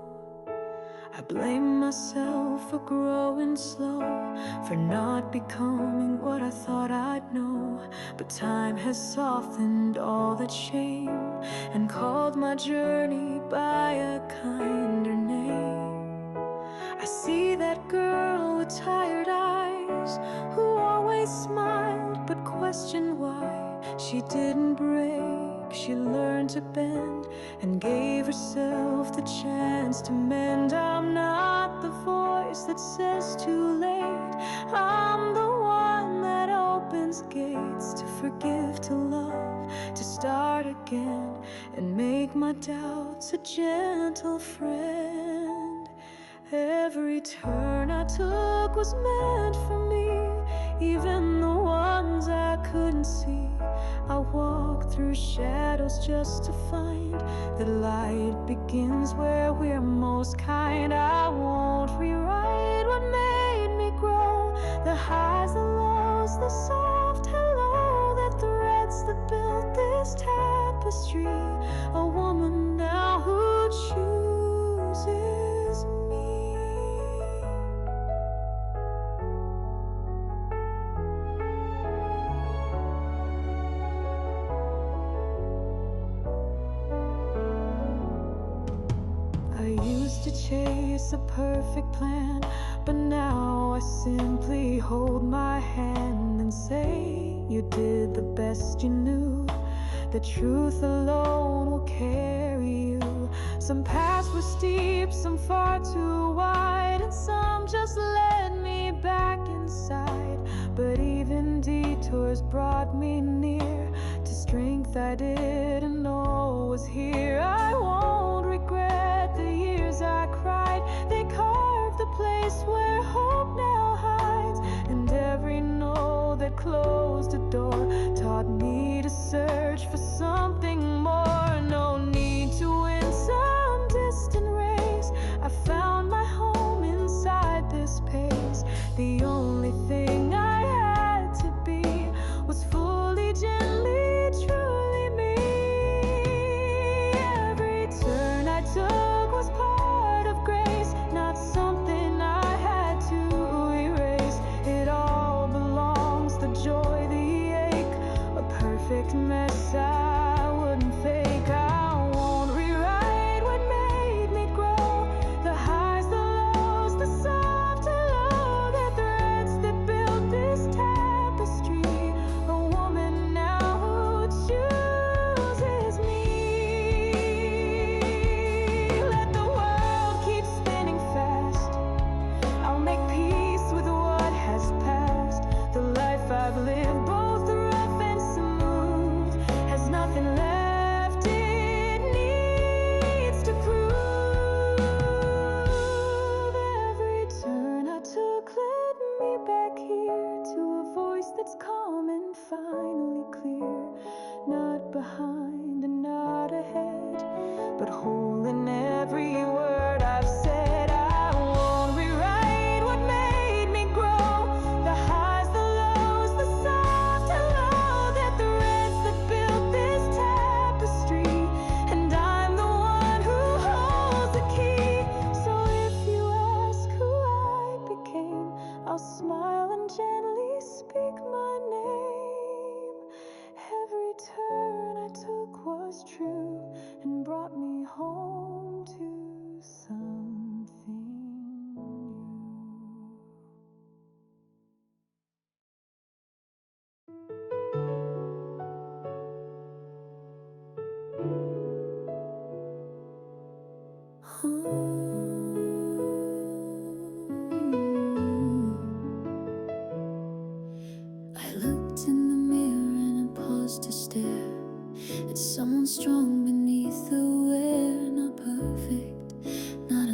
I blame myself for growing slow, for not becoming what I thought I'd know. But time has softened all that shame and called my journey by a kinder name. I see that girl with tired eyes who always smiled but questioned why she didn't break. She learned to bend and gave herself the chance to mend. I'm not the voice that says too late. I'm the one that opens gates to forgive, to love, to start again, and make my doubts a gentle friend. Every turn I took was meant for me, even the ones I couldn't see. I walked through shadows just to find that light begins where we're most kind. I won't rewrite what made me grow, the highs, the lows, the soft hello, the threads that built this tapestry. A woman now who chooses me. I used to chase a perfect plan, but now I simply hold my hand and say, you did the best you knew. The truth alone will carry you. Some paths were steep, some far too wide, and some just led me back inside. But even detours brought me near to strength I didn't know was here. I won't regret the years I cried. They carved the place where hope now hides, and every no that closed a door taught me to search for something more. No need to win some distant race. I found my home inside this pace,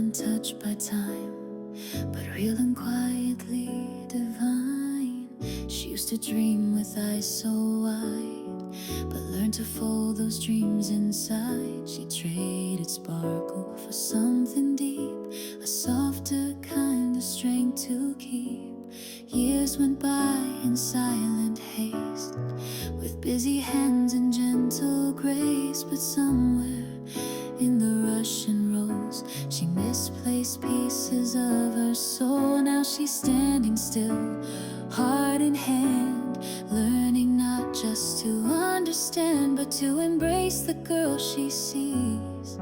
untouched by time, but real and quietly divine. She used to dream with eyes so wide, but learned to fold those dreams inside. She traded sparkle for something deep, a softer kind of strength to keep. Years went by in silent haste, with busy hands and gentle grace, but somewhere in the rush and rolls, she misplaced pieces of her soul. Now she's standing still, heart in hand, learning not just to understand, but to embrace the girl she sees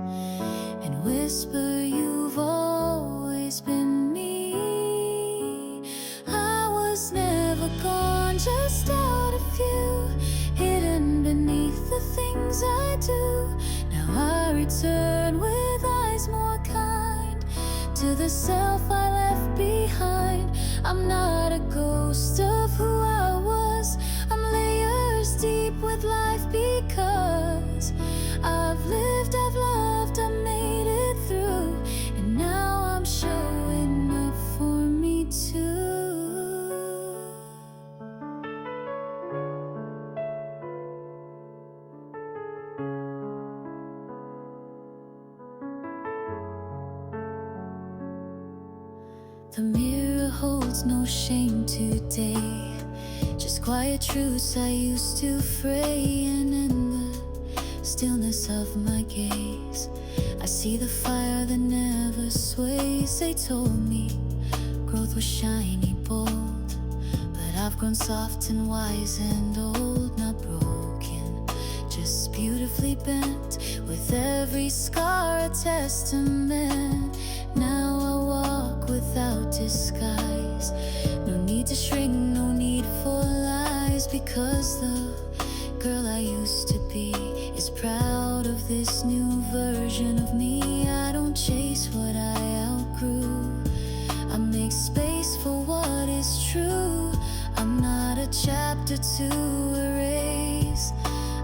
and whisper, "You've always been me." I was never gone, just out of view, hidden beneath the things I do. Now I return with eyes more kind to the self I left behind. I'm not a ghost of who I was, I'm layers deep with life, because I've lived, I've loved, I made it through, and now I'm showing up for me too. The mirror holds no shame today, just quiet truths I used to fray. And in the stillness of my gaze, I see the fire that never sways. They told me growth was shiny, bold, but I've grown soft and wise and old. Not broken, just beautifully bent, with every scar a testament. Now I walk without disguise, no need to shrink, no need for lies, because the girl I used to be is proud of this new version of me. I don't chase what I outgrew, I make space for what is true. I'm not a chapter to erase,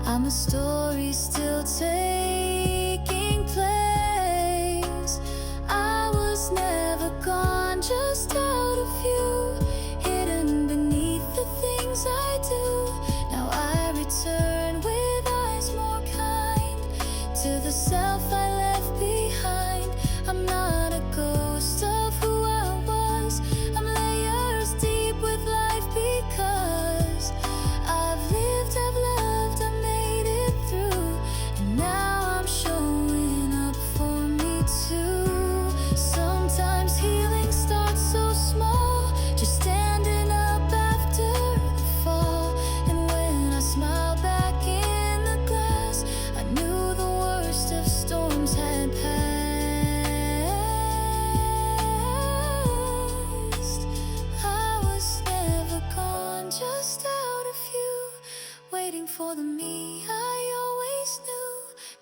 I'm a story still taking place. I was never gone, just out of view, hidden beneath the things I do. Now I return with eyes more kind to the self I left behind. I'm not a ghost of who I was, I'm layers deep with life, because I've lived, I've loved, I made it through, and now I'm showing up for me too. Sometimes healing starts so small, just standing up after the fall. And when I smile back in the glass, I knew the worst of storms had passed. I was never gone, just out of view, waiting for the me I always knew.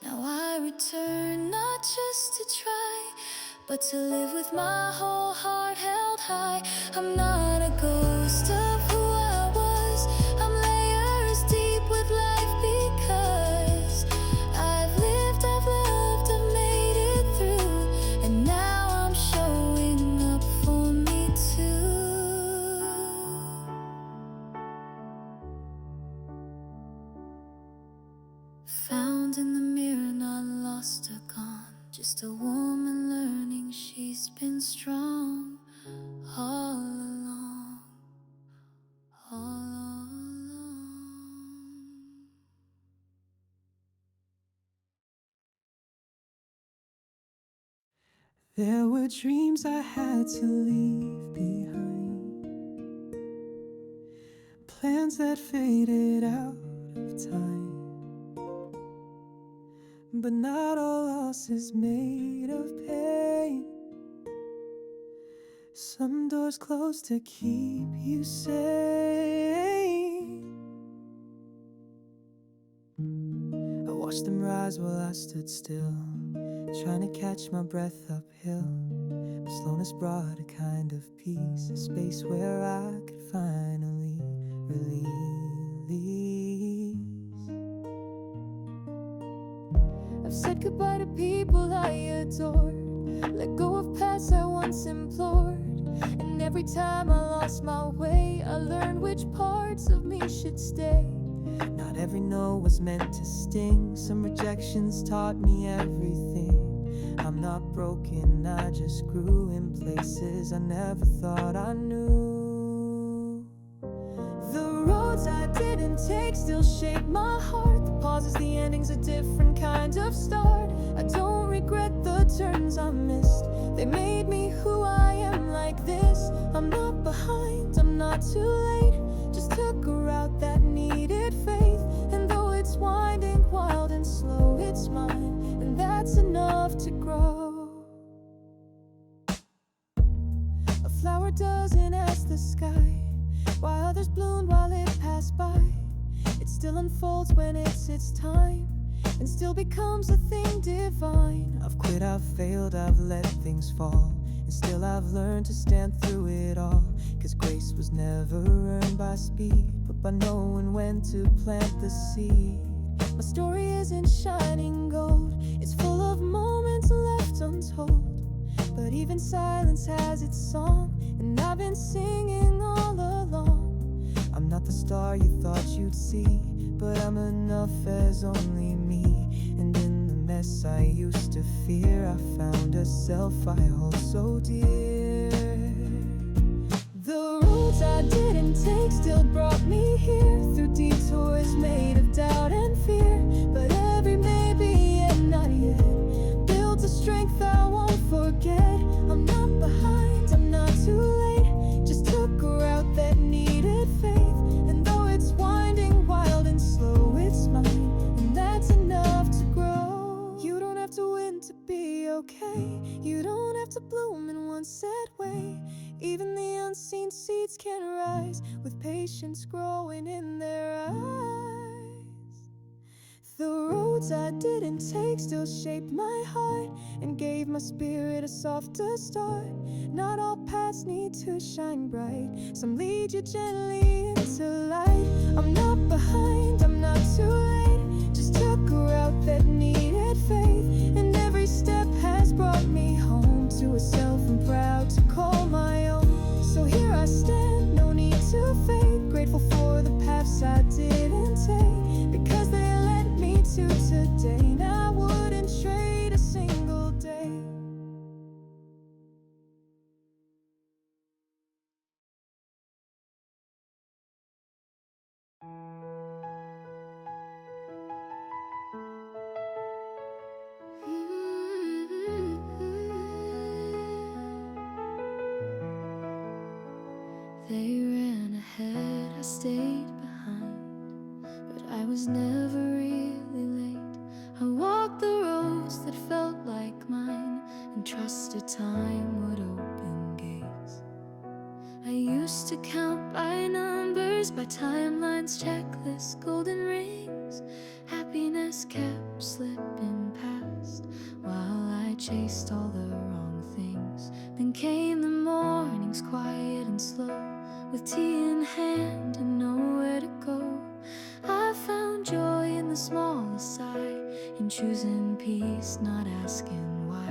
Now I return, not just to try, but to live with my whole heart held high. I'm not a ghost of who I was, I'm layers deep with life, because I've lived, I've loved, I've made it through, and now I'm showing up for me too. Found in the mirror, not lost or gone, just a woman learning she's been strong all along, all along. There were dreams I had to leave behind, plans that faded out of time. But not all loss is made of pain. Some doors close to keep you sane. I watched them rise while I stood still, trying to catch my breath uphill. But slowness brought a kind of peace, a space where I could finally release. I've said goodbye to people I adored, let go of paths I once implored. And every time I lost my way, I learned which parts of me should stay. Not every no was meant to sting. Some rejections taught me everything. I'm not broken, I just grew in places I never thought I knew. The roads I didn't take still shape my heart. The pauses, the endings, a different kind of start. I don't regret the turns I missed. They made me who I am like this. I'm not behind, I'm not too late. Just took a route that needed faith. And though it's winding, wild and slow, it's mine. And that's enough to grow. A flower doesn't ask the sky why others bloomed while it passed by. It still unfolds when it's its time, and still becomes a thing divine. I've quit, I've failed, I've let things fall, and still I've learned to stand through it all. Cause grace was never earned by speed, but by knowing when to plant the seed. My story isn't shining gold, it's full of moments left untold. But even silence has its song, and I've been singing all along. I'm not the star you thought you'd see, but I'm enough as only me. And in the mess I used to fear, I found a self I hold so dear. The roads I didn't take still brought me here, through detours made of doubt and fear. But every maybe and not yet builds a strength I won't forget. I'm not behind, I'm not too late. Just took a route that needed faith. And though it's winding, wild and slow, it's mine. And that's enough to grow. You don't have to win to be okay. You don't have to bloom in one set way. Even the unseen seeds can rise, with patience growing in their eyes. The roads I didn't take still shaped my heart, and gave my spirit a softer start. Not all paths need to shine bright, some lead you gently into light. I'm not behind, I'm not too late. Just took a route that needed faith, and every step has brought me home to a self I'm proud to call my own. So here I stand, no need to fade. Grateful for the paths I didn't take, because they led me to today. And I wouldn't trade a single day. They ran ahead, I stayed behind, but I was never really late. I walked the roads that felt like mine, and trusted time would open gates. I used to count by numbers, by timelines, checklists, golden rings. Happiness kept slipping past while I chased all the wrong things. Then came the mornings, quiet and slow, with tea in hand and nowhere to go. I found joy in the smallest sigh, in choosing peace, not asking why.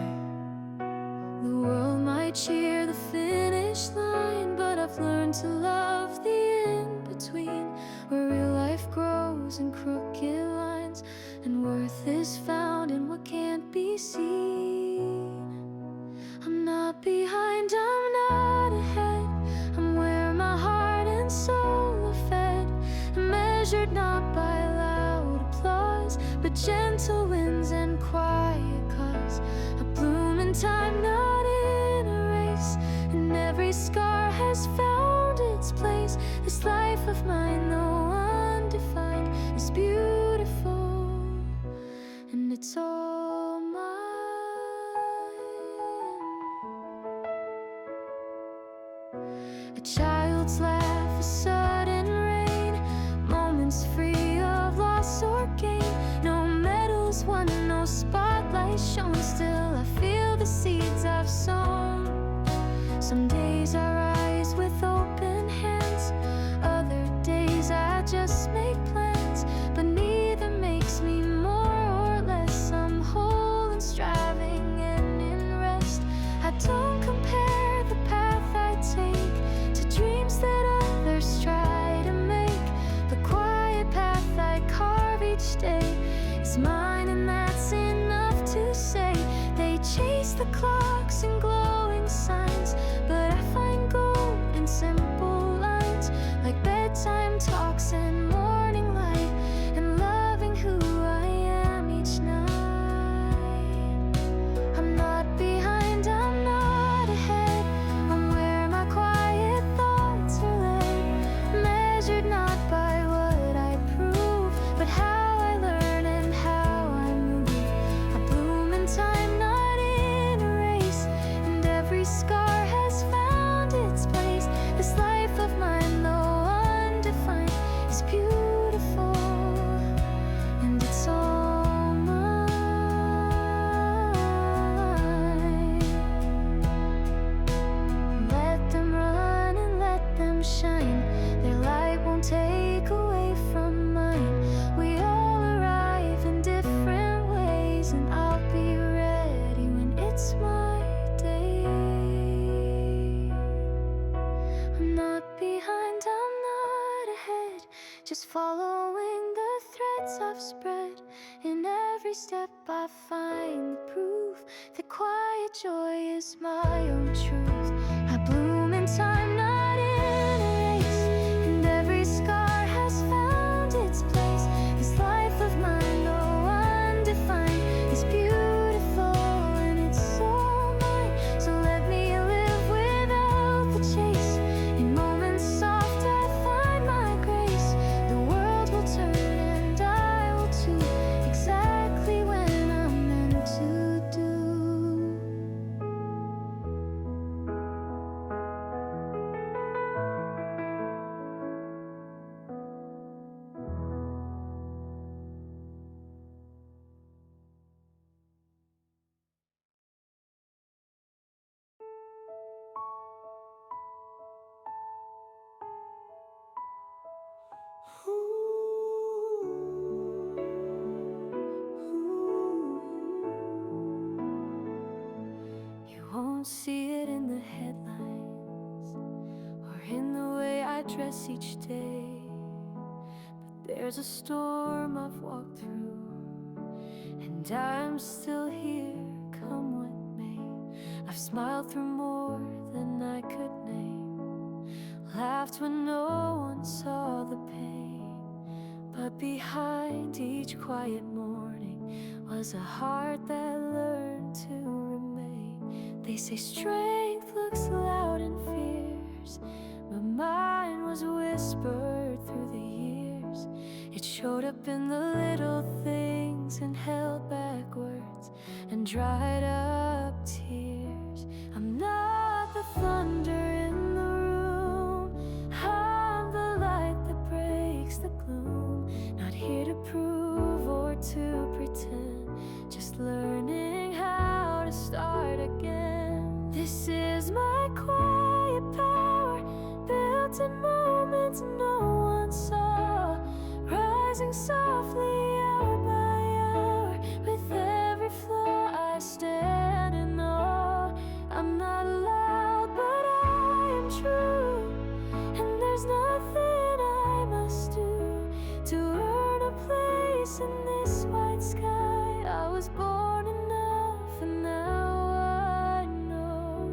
The world might cheer the finish line, but I've learned to love the in-between, where real life grows in crooked lines, and worth is found in what can't be seen. I'm not behind, I'm not ahead. I'm where my heart and soul are fed, measured not by loud applause, but gentle winds and quiet cause. I bloom in time, not in a race, and every scar has found its place. This life of mine, though undefined, is beautiful, and it's all mine. A child's laugh, a sudden rain, moments free of loss or gain. No medals won, no spotlight shone, still I feel the seeds I've sown. Some days I rise with open hands, other days I just make plans, but neither makes me more or less. I'm whole and striving and in rest, Don't compare the path I take to dreams that others try to make. The quiet path I carve each day is mine, and that's enough to say. They chase the clocks and glowing signs, but I find gold in simple lines, like bedtime talks and morning light, and loving who I am each night. I'm not behind, I'm not ahead, I'm where my quiet thoughts are led, measured not by what I prove, but how I learn and how I move. I bloom in time, not in a race, and every scar has found its place. This life of mine, though undefined, is beautiful, and it's all mine. Let them run and let them shine, their light won't take away from mine. We all arrive in different ways, and I'll be ready when it's my day. I'm not behind, I'm not ahead, just following the threads I've spread. In every step I find the proof that quiet joy is my own truth. I bloom in time, not in a race, and every scar has found its place. This life of mine, though undefined, is beautiful, and it's all mine. So let me live without the chase. In moments soft I find my grace. The world will turn and I will too, exactly when I'm meant to do. You won't see it in the headlines or in the way I dress each day, but there's a storm I've walked through, and I'm still here, come what may. I've smiled through more than I could name, laughed when no one saw the pain, but behind each quiet morning was a heart that learned to remain. They say strength looks loud and fierce, but mine was whispered through the years. It showed up in the little things and held back words and dried up tears. I'm not the thunder in the room, I'm the light that breaks the gloom. Not here to prove or to pretend, just learning how to start again. This is my quiet power, built in moments no one saw, rising softly hour by hour. With every flaw I stand in awe. I'm not loud, but I am true, and there's nothing I must do to earn a place in this white sky. I was born enough, and now I know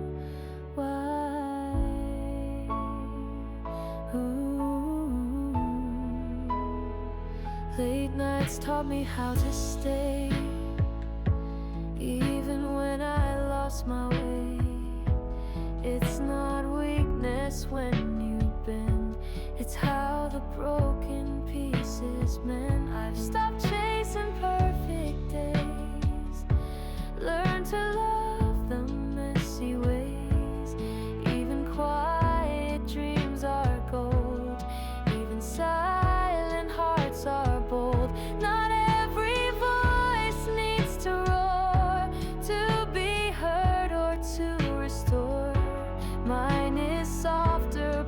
why. Ooh. Late nights taught me how to stay, even when I lost my way. It's not weakness when you bend, it's how the broken pieces mend. I've stopped chasing perfect days, learned to love the messy ways. Even quiet dreams are gold, even silent hearts are bold. Not every voice needs to roar to be heard or to restore. Mine is softer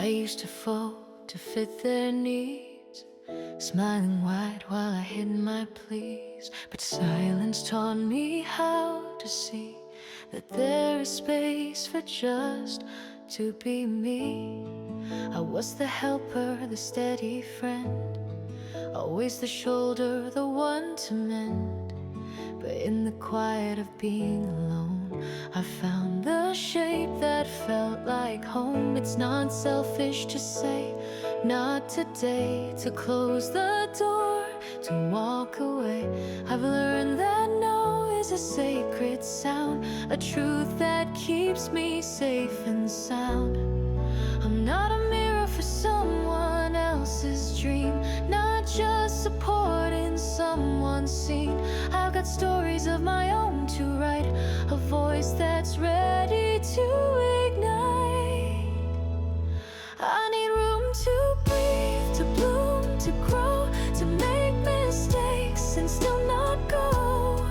used to fold to fit their needs, smiling wide while I hid my pleas. But silence taught me how to see that there is space for just to be me. I was the helper, the steady friend, always the shoulder, the one to mend. But in the quiet of being alone, I found the shape that felt like home. It's not selfish to say, not today, to close the door, to walk away. I've learned that no is a sacred sound, a truth that keeps me safe and sound. I'm not a mirror for someone else's dream, not just supporting someone's scene. I've got stories of my own to write, a voice that's ready to ignite. I need room to breathe, to bloom, to grow, to make mistakes and still not go.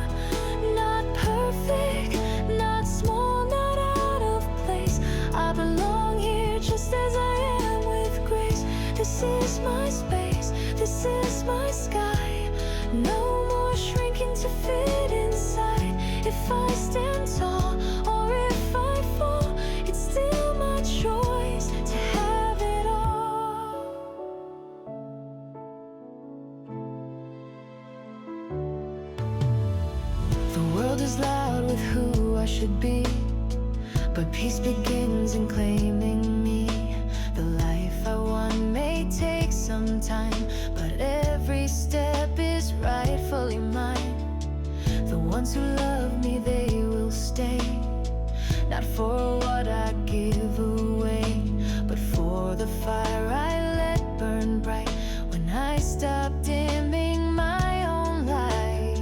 Not perfect, not small, not out of place. I belong here just as I am with grace. This is my space, this is my sky. No more shrinking to fit inside. If I stand tall or if I fall, it's still my choice to have it all. The world is loud with who I should be, but peace begins in claiming me. The life I want may take some time, but every step is rightfully mine. The ones who love me, they will stay, not for what I give away, but for the fire I let burn bright. When I stop dimming my own light,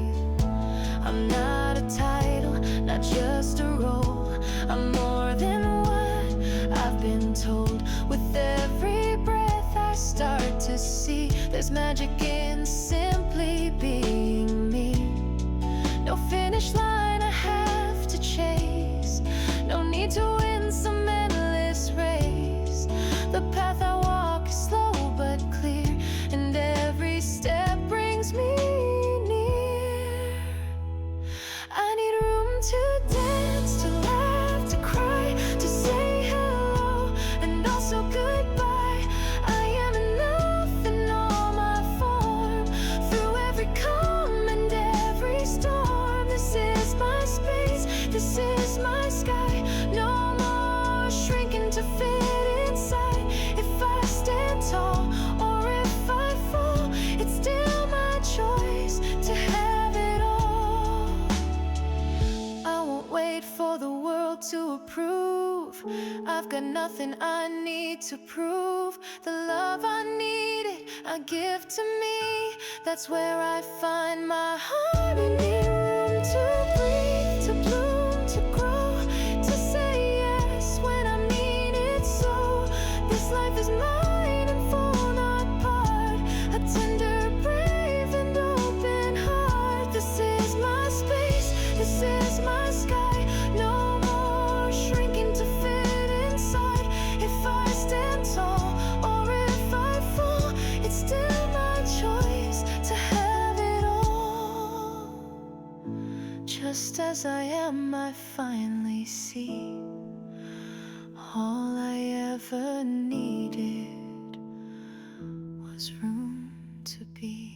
I'm not a title, not just a role. I'm more than what I've been told. With every breath I start to see there's magic in simply being me. No finish line I have to chase, no need to win some endless race. The path I walk is slow but clear, and every step brings me near. I need room to dance, to laugh, to cry, to say hello and also goodbye. I am enough in all my form, through every calm and every storm. This is my space, this is my sky. No more shrinking to fit inside. If I stand tall or if I fall, it's still my choice to have it all. I won't wait for the world to approve. I've got nothing I need to prove. The love I needed, I give to me. That's where I find my harmony. Room to breathe, to bloom, to grow, to say yes when I mean it so. This life is mine and full, not part. A tender, brave and open heart. This is my space, this is my sky. No more shrinking to fit inside. If I stand tall or if I fall, it's still my choice to have it all. Just as I am, I finally see all I ever needed was room to be.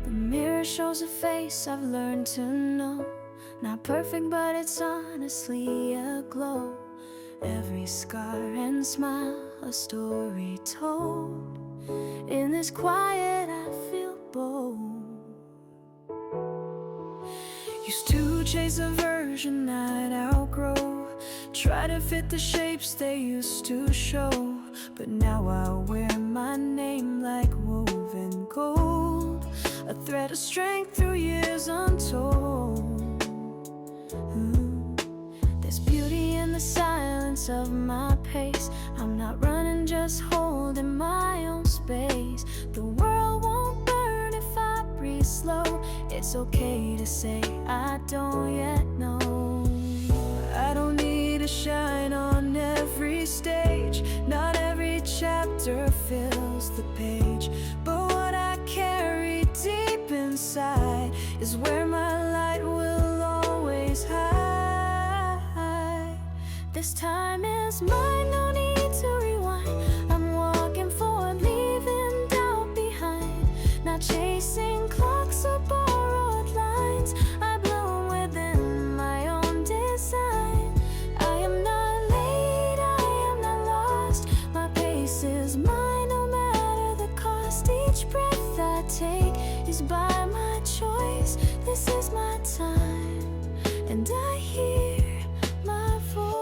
The mirror shows a face I've learned to know. Not perfect, but it's honestly a glow. Every scar and smile, a story told. In this quiet, I feel bold. Used to chase a version that I'd outgrow, try to fit the shapes they used to show. But now I wear my name like woven gold. a thread of strength through years untold. There's beauty in the silence of my pace. I'm not running, just holding my own space. The world won't burn if I breathe slow. It's okay to say I don't yet know. I don't need to shine on every stage. Not every chapter fills the page, but what I carry deep inside is where my light will always hide. This time is mine, no need to rewind. I'm walking forward, leaving doubt behind. Not chasing clocks or borrowed lines. I bloom within my own design. I am not late, I am not lost. My pace is mine, no matter the cost. Each breath I take is by my choice. This is my time, and I hear my voice.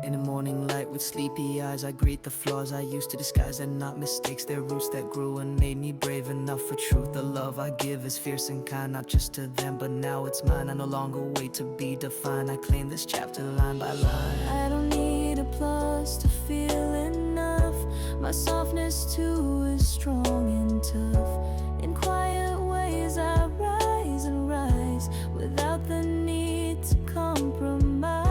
In the morning light with sleepy eyes, I greet the flaws I used to disguise and not mistakes. They're roots that grew and made me brave enough for truth. The love I give is fierce and kind, not just to them, but now it's mine. I no longer wait to be defined. I claim this chapter line by line. I don't need a plus to feel enough. My softness too is strong and tough. In quiet ways I rise and rise without the need to compromise.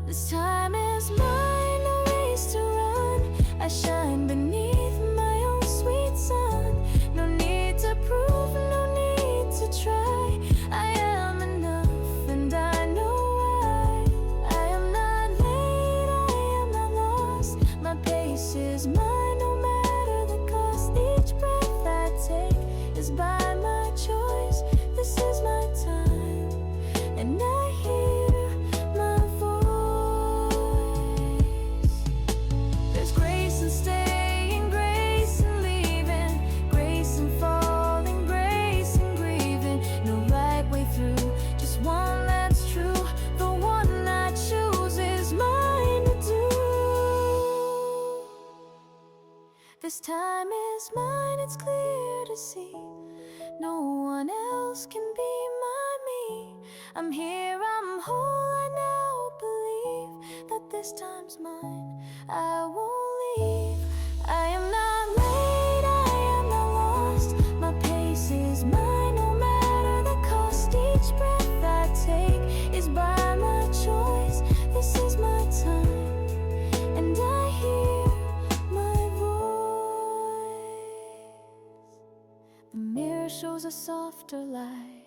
This time is mine, no race to run. I shine beneath my own sweet sun. No need to prove, no need to try. I am enough and I know why. I am not late, I am not lost. My pace is mine, no matter the cost. Each breath I take is by my choice. This is my time, and I hear my voice. There's grace in staying, grace in leaving, grace in falling, grace in grieving. No right way through, just one that's true. The one I choose is mine to do. This time is mine, it's clear to see. No one else can be my me. I'm here, I'm whole, I now believe that this time's mine, I won't leave. I am not late, I am not lost. My pace is mine, no matter the cost. Each breath I take is by my choice. This is my time, and I hear my voice. The mirror shows a softer light,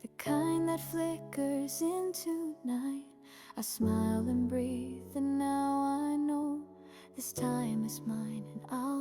the kind that flickers into night. I smile and breathe, and now I know this time is mine, and I'll